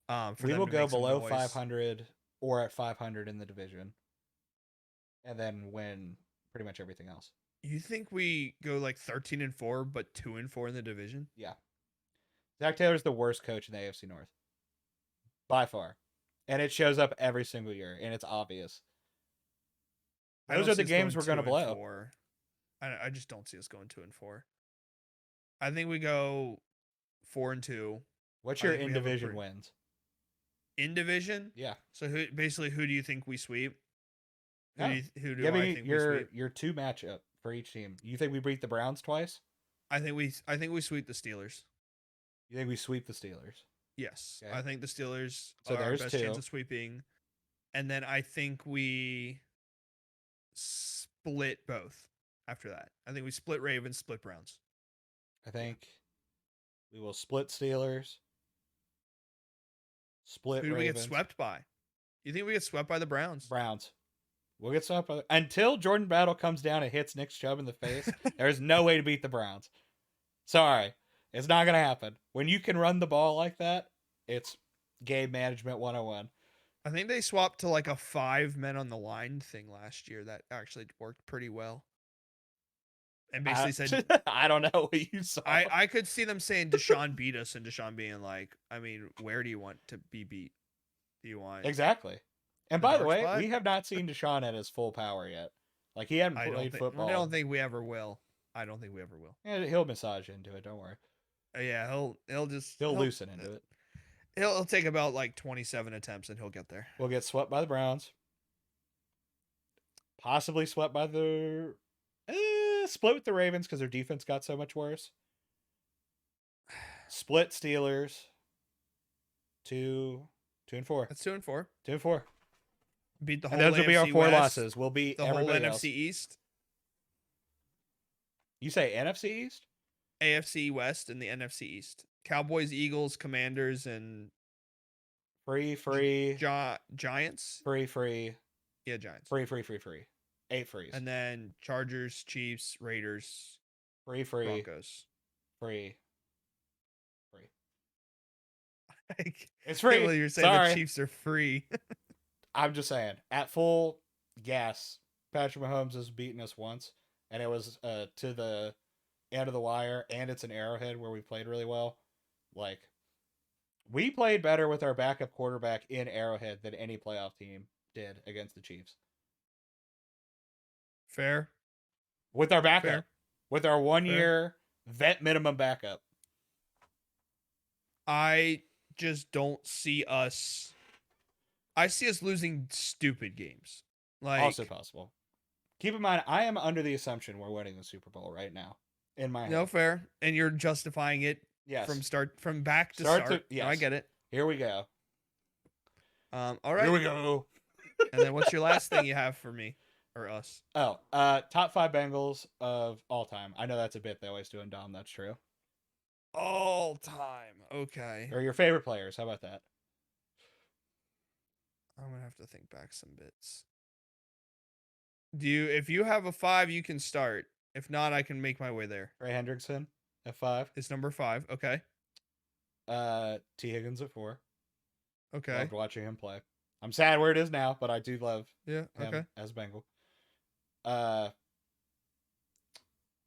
For We them will to go make some below noise. 500 or at 500 in the division, and then win pretty much everything else. You think we go like 13-4, but 2-4 in the division? Yeah. Zach Taylor's the worst coach in the AFC North by far. And it shows up every single year, and it's obvious. I Those don't are see the us games going we're going two to and blow. four. I just don't see us going 2-4. I think we go 4-2. What's I your think we in have a division wins? in division. Yeah. So who do you think we sweep? No. Who do Give I me think we sweep? your two matchup for each team. You think we beat the Browns twice? I think we sweep the Steelers. You think we sweep the Steelers? Yes, Okay. I think the Steelers So are our there's best chance two. of sweeping, and then I think we split both. After that, I think we split Ravens, split Browns. I think we will split Steelers, split Who do we get Ravens, swept by? You think we get swept by the Browns? Browns. We'll get swept by until Jordan Battle comes down and hits Nick Chubb in the face. There's no way to beat the Browns. Sorry, it's not gonna happen. When you can run the ball like that, it's game management 101. I think they swapped to like a 5 men on the line thing last year. That actually worked pretty well. And basically said, I don't know what you saw. I could see them saying Deshaun beat us, and Deshaun being like, I mean, where do you want to be beat? Do you want Exactly. And the by the dark way, spot? we have not seen Deshaun at his full power yet. Like, he hadn't played football. I don't think we ever will. I don't think we ever will. And he'll massage into it. Don't worry. Yeah, He'll loosen into it. He'll take about like 27 attempts and he'll get there. We'll get swept by the Browns. Possibly swept by the split with the Ravens because their defense got so much worse. Split Steelers. 2-4. That's 2-4. 2-4. Beat the whole. And those will be our AFC four West, losses. We'll beat the whole everybody NFC else. East, You say NFC East? AFC West, and the NFC East. Cowboys, Eagles, Commanders, and Free. Giants. Free. Yeah, Giants. Free. 8 frees. And then Chargers, Chiefs, Raiders, Free. Broncos. Free. Like, It's free. you're saying Sorry. the Chiefs are free. I'm just saying, at full gas, Patrick Mahomes has beaten us once, and it was to the end of the wire, and it's an Arrowhead where we played really well. Like, we played better with our backup quarterback in Arrowhead than any playoff team did against the Chiefs. Fair. With our backup. Fair. With our 1 year vet minimum backup. I just don't see us. I see us losing stupid games. Like, Also possible. Keep in mind, I am under the assumption we're winning the Super Bowl right now. In my head. no, fair. And you're justifying it Yes. from back to start. Yes. No, I get it. Here we go. All right. Here we go. And then what's your last thing you have for me or us? Oh, top 5 Bengals of all time. I know that's a bit they always do in Dahm. That's true. All time. Okay. Or your favorite players. How about that? I'm gonna have to think back some bits. If you have a 5, you can start. If not, I can make my way there. Ray Hendrickson at 5. It's number 5. Okay. T. Higgins at 4. Okay. Loved watching him play. I'm sad where it is now, but I do love Yeah. him Okay. as Bengal.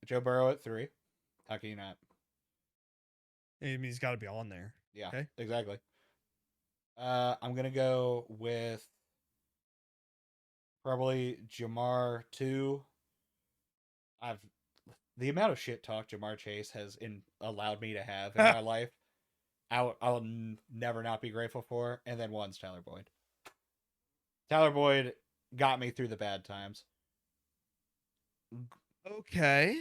Joe Burrow at 3. How can you not? I mean, he's got to be on there. Yeah, Okay. exactly. I'm gonna go with probably Jamar 2. The amount of shit talk Jamar Chase has allowed me to have in my life, I'll never not be grateful for. And then 1's Tyler Boyd. Tyler Boyd got me through the bad times. Okay.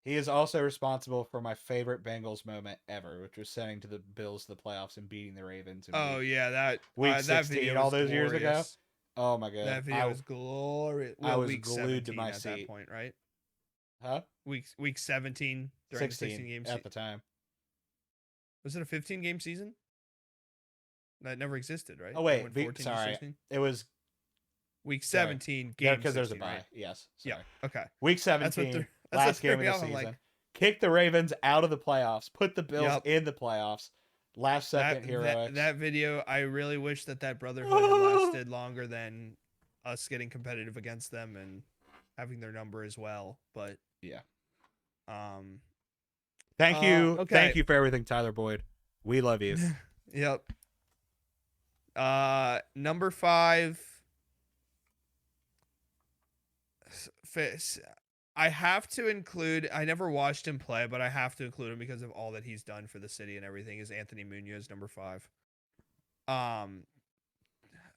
He is also responsible for my favorite Bengals moment ever, which was sending to the Bills to the playoffs and beating the Ravens. Oh yeah, that week that 16 video all was those years ago. glorious. Oh my god, That video was glorious. I was week glued to 17 my at seat. that point, right? Huh? Week 17 during 16 the 16 game at season. the time. Was it a 15 game season? That never existed, right? Oh They wait, went 14 to sorry, 16? it was Week sorry. 17 game because there's a 16, bye. right? Yes, Yeah. sorry. Okay. Week That's what 17, that's last what game of threw the me off. I'm season. like, Kick the Ravens out of the playoffs. Put the Bills Yep. in the playoffs. Last second heroics. that video, I really wish that brotherhood had lasted longer than us getting competitive against them. And having their number as well. But Yeah. um, Thank you. okay, Thank you for everything, Tyler Boyd. We love you. yep. Number 5. I have to include. I never watched him play, but I have to include him because of all that he's done for the city and everything. Is Anthony Munoz, number 5? Um,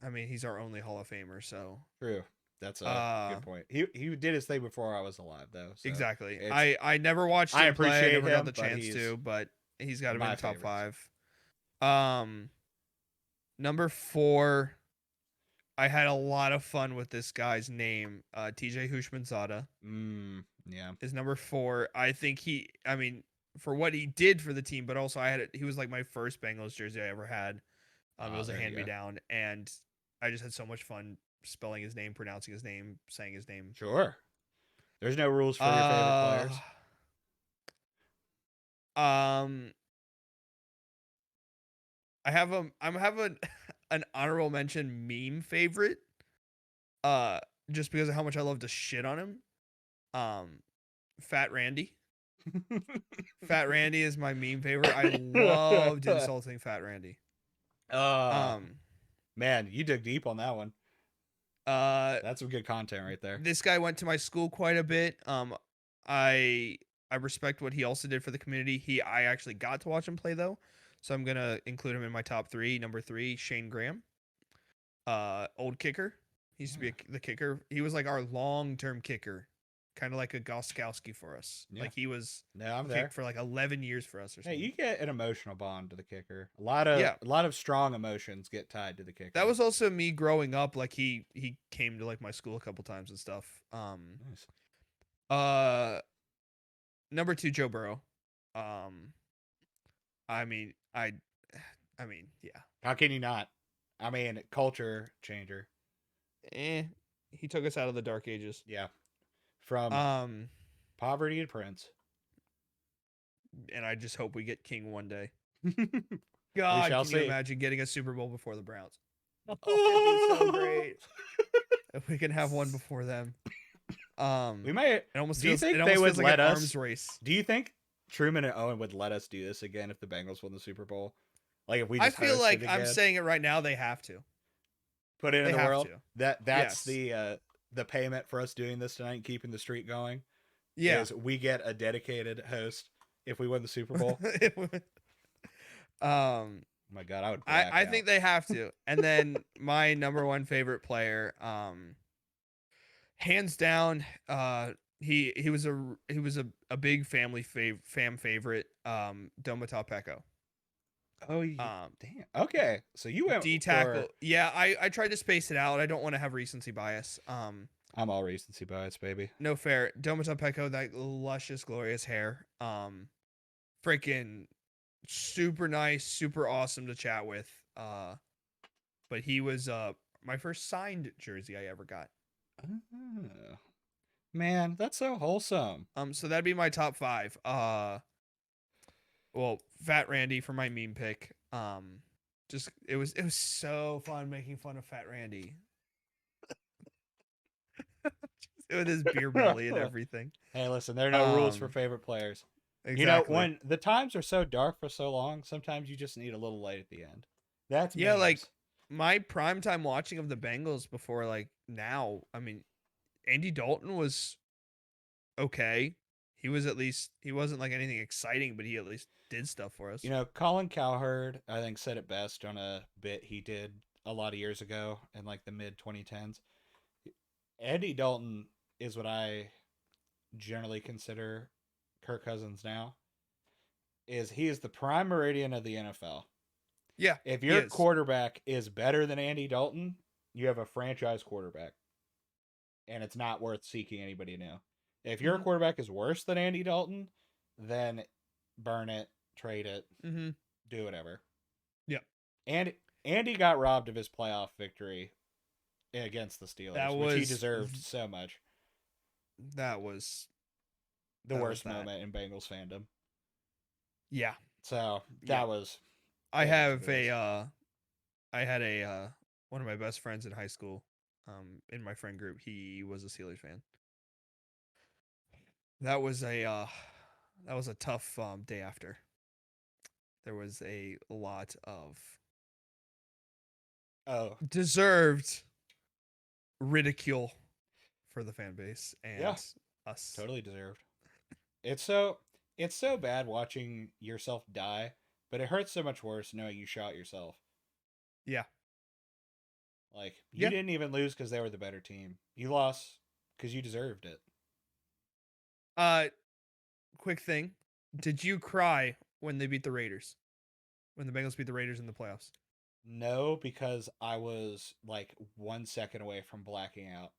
I mean, he's our only Hall of Famer, so True. That's a uh, good point. He did his thing before I was alive, though. So exactly. it's I never watched I him play. I appreciate never got him, the but chance he's to, but he's got to be in my the top favorites. 5. Um, Number 4. I had a lot of fun with this guy's name. TJ Hushmanzada Yeah. is number 4. I think I mean, for what he did for the team, but also he was like my first Bengals jersey I ever had. It was a There hand you me go. down, and I just had so much fun spelling his name, pronouncing his name, saying his name. Sure. There's no rules for your favorite Uh, players. um, I'm having an honorable mention meme favorite. Uh, just because of how much I love to shit on him. Um, Fat Randy. Fat Randy is my meme favorite. I loved insulting Fat Randy. uh Um, Man, you dig deep on that one. uh, That's some good content right there. this guy went to my school quite a bit. I I respect what he also did for the community. I actually got to watch him play though, so I'm gonna include him in my top 3. Number 3, Shane Graham. Old kicker. He used to be Yeah. the kicker. He was like our long-term kicker, kind of like a Goskowski for us. Yeah. Like No, I'm he there. kicked for like 11 years for us or Hey, something. you get an emotional bond to the kicker. Yeah, A lot of strong emotions get tied to the that kicker. was also me growing up. Like he came to like my school a couple times and stuff. Nice. Uh, Number 2, Joe Burrow. Um, I mean, I mean, yeah. How can you not? I mean, culture changer. Eh, he took us out of the dark ages. Yeah. From Um, poverty to prince. and I just hope we get King one day. We God, shall can you see. imagine getting a Super Bowl before the Browns? Oh, it'd be so great if we can have one before them. We might. Do you It think they almost would feels like an let us? arms race. Do you think Truman and Owen would let us do this again if the Bengals won the Super Bowl? Like if we I just feel hosted like I'm again, saying it right now. They have to. put it in They the have world. to. That's Yes. the payment for us doing this tonight and keeping the streak going Yeah. is we get a dedicated host if we win the Super Bowl. um, Oh my God, I would black I out. think they have to. And then my number 1 favorite player, hands down, he was a big fam favorite, Domata Peko. Oh, yeah. Um, Damn. Okay, so you went D for. tackle. Yeah, I tried to space it out. I don't want to have recency bias. I'm all recency bias, baby. No fair. Domata Peko, that luscious, glorious hair. Freaking super nice, super awesome to chat with. But he was my first signed jersey I ever got. Oh, man, that's so wholesome. So that'd be my top 5. Well, Fat Randy for my meme pick. Just it was so fun making fun of Fat Randy with his beer belly and everything. Hey, listen, there are no rules for Um, favorite players. You know, exactly. when the times are so dark for so long, sometimes you just need a little light at the end. That's Yeah, like memes. my prime time watching of the Bengals before like now. I mean, Andy Dalton was okay. He wasn't like anything exciting, but he at least did stuff for You us. know, Colin Cowherd, I think, said it best on a bit he did a lot of years ago in like the mid 2010s. Andy Dalton is what I generally consider Kirk Cousins now. Is he is the prime meridian of the NFL. Yeah, If he your is. quarterback is better than Andy Dalton, you have a franchise quarterback, and it's not worth seeking anybody new. If your Mm-hmm. quarterback is worse than Andy Dalton, then burn it, trade it, Mm-hmm. do whatever. Yeah, And Andy got robbed of his playoff victory against the that Steelers, which he was deserved so much. that was The that was worst that. moment in Bengals fandom. Yeah, So yeah. that was I it is what have it is. I had a one of my best friends in high school, in my friend group. He was a Steelers fan. That was a tough day after. There was a lot of Oh, deserved ridicule for the fan base yeah, and us. totally deserved. It's so bad watching yourself die, but it hurts so much worse knowing you shot yourself. Yeah. Like you Yeah. didn't even lose because they were the better team. You lost because you deserved it. Uh quick thing. Did you cry when they beat the Raiders? When the Bengals beat the Raiders in the playoffs? No, because I was like 1 second away from blacking out.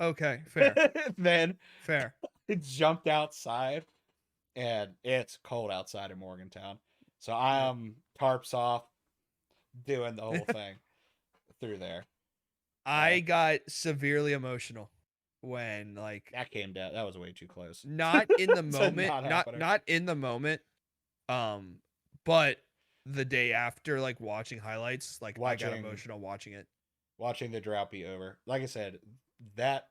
Okay, fair. Then Fair. it jumped outside, and it's cold outside in Morgantown. So Yeah. I'm tarps off, doing the whole thing through there. Uh, I got severely emotional when like that came down. That was way too close not in the to moment, not not happening. not in the moment, um, but the day after, like watching highlights, like I got Watching emotional watching it. watching the drought be over. Like I said, that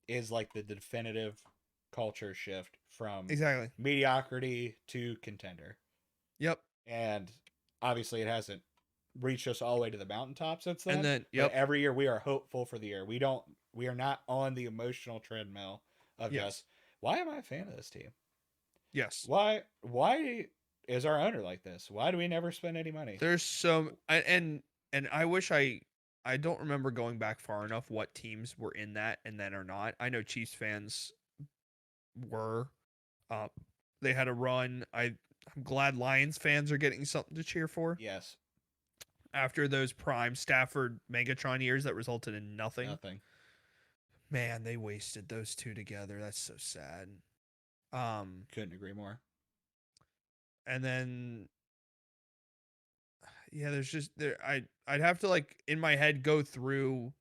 is like the definitive culture shift from Exactly. mediocrity to contender. Yep. And obviously, it hasn't reached us all the way to the mountaintop since And then. then But yep. every year, we are hopeful for the year. We are not on the emotional treadmill of Yes. just why am I a fan of this team? Yes. Why is our owner like this? Why do we never spend any money? There's so and I wish I don't remember going back far enough what teams were in that and then or not. I know Chiefs fans were. Uh, they had a run. I'm glad Lions fans are getting something to cheer for Yes, after those prime Stafford Megatron years that resulted in nothing. nothing. Man, they wasted those two together. That's so sad. Um, Couldn't agree more. and then yeah, there's just there. I'd have to like in my head go through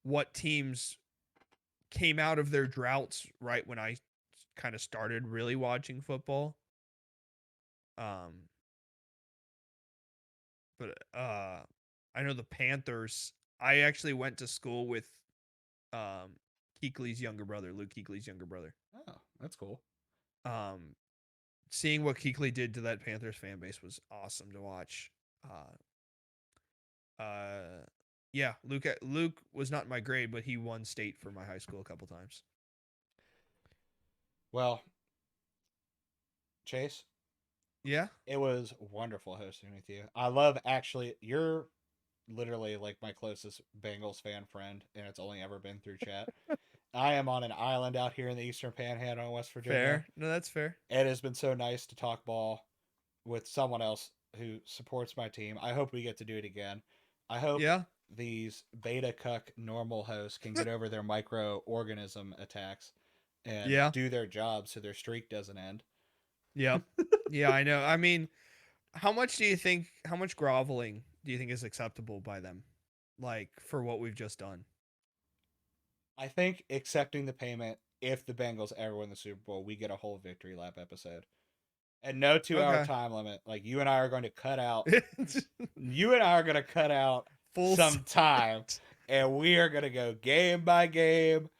what teams came out of their droughts right when I kind of started really watching football. Um, but I know the Panthers. I actually went to school with um Kuechly's younger brother, Luke Kuechly's younger brother. Oh, that's cool. Um, seeing what Kuechly did to that Panthers fan base was awesome to watch. Uh, yeah, Luke was not my grade, but he won state for my high school a couple times. Well, Chase, Yeah, it was wonderful hosting with you. I love actually, you're literally like my closest Bengals fan friend, and it's only ever been through chat. I am on an island out here in the Eastern Panhandle in West Virginia. fair. No, that's fair. It has been so nice to talk ball with someone else who supports my team. I hope we get to do it again. I hope Yeah, these beta cuck normal hosts can get over their microorganism attacks and yeah, do their job so their streak doesn't end. yep, yeah. I know. I mean, how much do you think? How much groveling do you think is acceptable by them? Like for what we've just done. I think accepting the payment, if the Bengals ever win the Super Bowl, we get a whole victory lap episode. And no 2 hour Okay. time limit. Like you and I are going to cut out you and I are going to cut out Full. some time, and we are going to go game by game,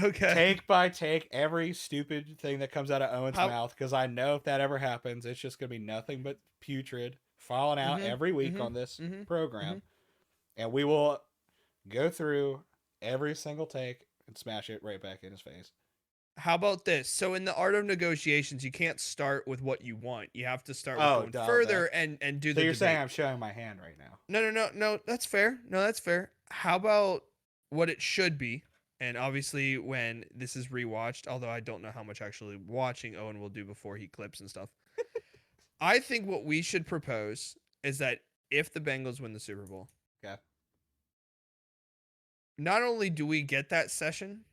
Okay. take by take, every stupid thing that comes out of Owen's How? mouth, because I know if that ever happens, it's just going to be nothing but putrid falling out Mm-hmm. every week Mm-hmm. on this Mm-hmm. Mm-hmm. program. And we will go through every single take and smash it right back in his face. How about this? So in the art of negotiations, you can't start with what you want. You have to start with Oh, going duh, further that. and do So the you're saying debate. I'm showing my hand right now? No, no, no, no. That's fair. No, that's fair. How about what it should be? And obviously, when this is rewatched, although I don't know how much actually watching Owen will do before he clips and stuff, I think what we should propose is that if the Bengals win the Super Bowl, Okay. not only do we get that session,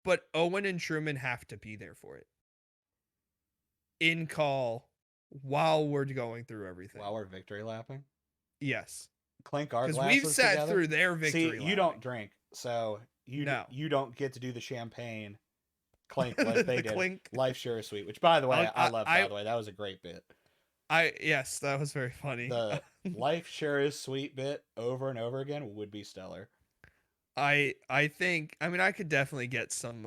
but Owen and Truman have to be there for it in call while we're going through everything. While we're victory lapping, Yes, clink our because we've glasses sat together. through their See, victory you don't lapping. drink, so No, you don't get to do the champagne clink like they the did. clink. Life sure is sweet, which by the I'll, way, I loved. By the way, that was a great bit. yes, that was very funny. The life sure is sweet bit over and over again would be stellar. I think I mean I could definitely get some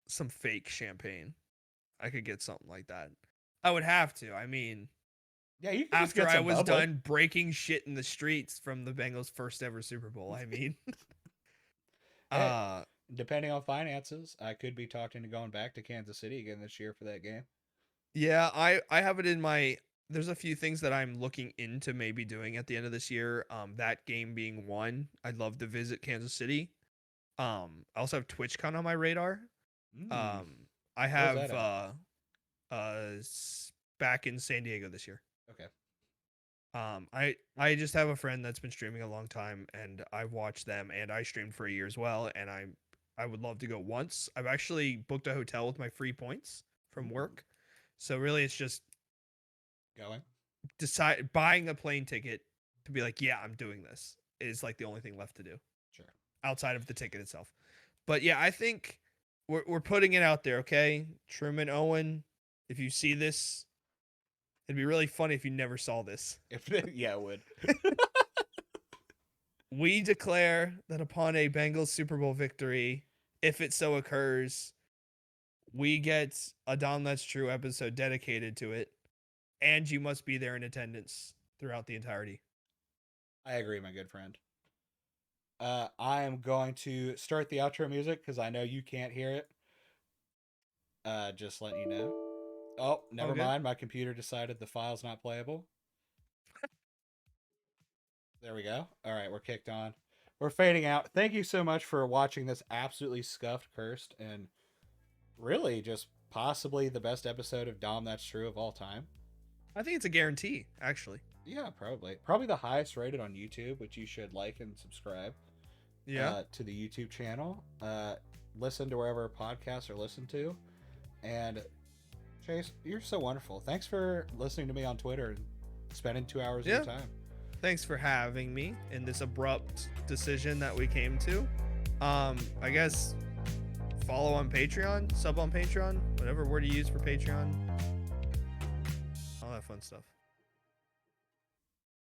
some fake champagne. I could get something like that. I would have to. I mean, Yeah, you can just after get I some was bubbly. done breaking shit in the streets from the Bengals' first ever Super Bowl. I mean, Hey, uh, depending on finances, I could be talking to going back to Kansas City again this year for that game. yeah, I have it in my. There's a few things that I'm looking into maybe doing at the end of this year. That game being one. I'd love to visit Kansas City. I also have TwitchCon on my radar. Mm, Um, I where's that have at? back in San Diego this year. Okay. I just have a friend that's been streaming a long time, and I've watched them, and I streamed for a year as well, and I would love to go once. I've actually booked a hotel with my free points from Ooh, work, so really it's just going. decide buying a plane ticket to be like, yeah, I'm doing this is like the only thing left to do Sure. outside of the ticket itself. But yeah, I think we're putting it out there, okay? Truman, Owen, if you see this, it'd be really funny if you never saw this. If yeah, it would. We declare that upon a Bengals Super Bowl victory, if it so occurs, we get a Dahm That's True episode dedicated to it, and you must be there in attendance throughout the entirety. I agree, my good friend. I am going to start the outro music because I know you can't hear it. Just letting you know. Oh, All never good? mind. My computer decided the file's not playable. There we go. All right, we're kicked on. We're fading out. Thank you so much for watching this absolutely scuffed, cursed, and really just possibly the best episode of Dom That's True of all time. I think it's a guarantee, actually. Yeah, probably. Probably the highest rated on YouTube, which you should like and subscribe Yeah. to the YouTube channel. Listen to wherever podcasts are listened to. And Chase, you're so wonderful. Thanks for listening to me on Twitter and spending 2 hours of Yeah. your time. Thanks for having me in this abrupt decision that we came to. I guess follow on Patreon, sub on Patreon, whatever word you use for Patreon. All that fun stuff.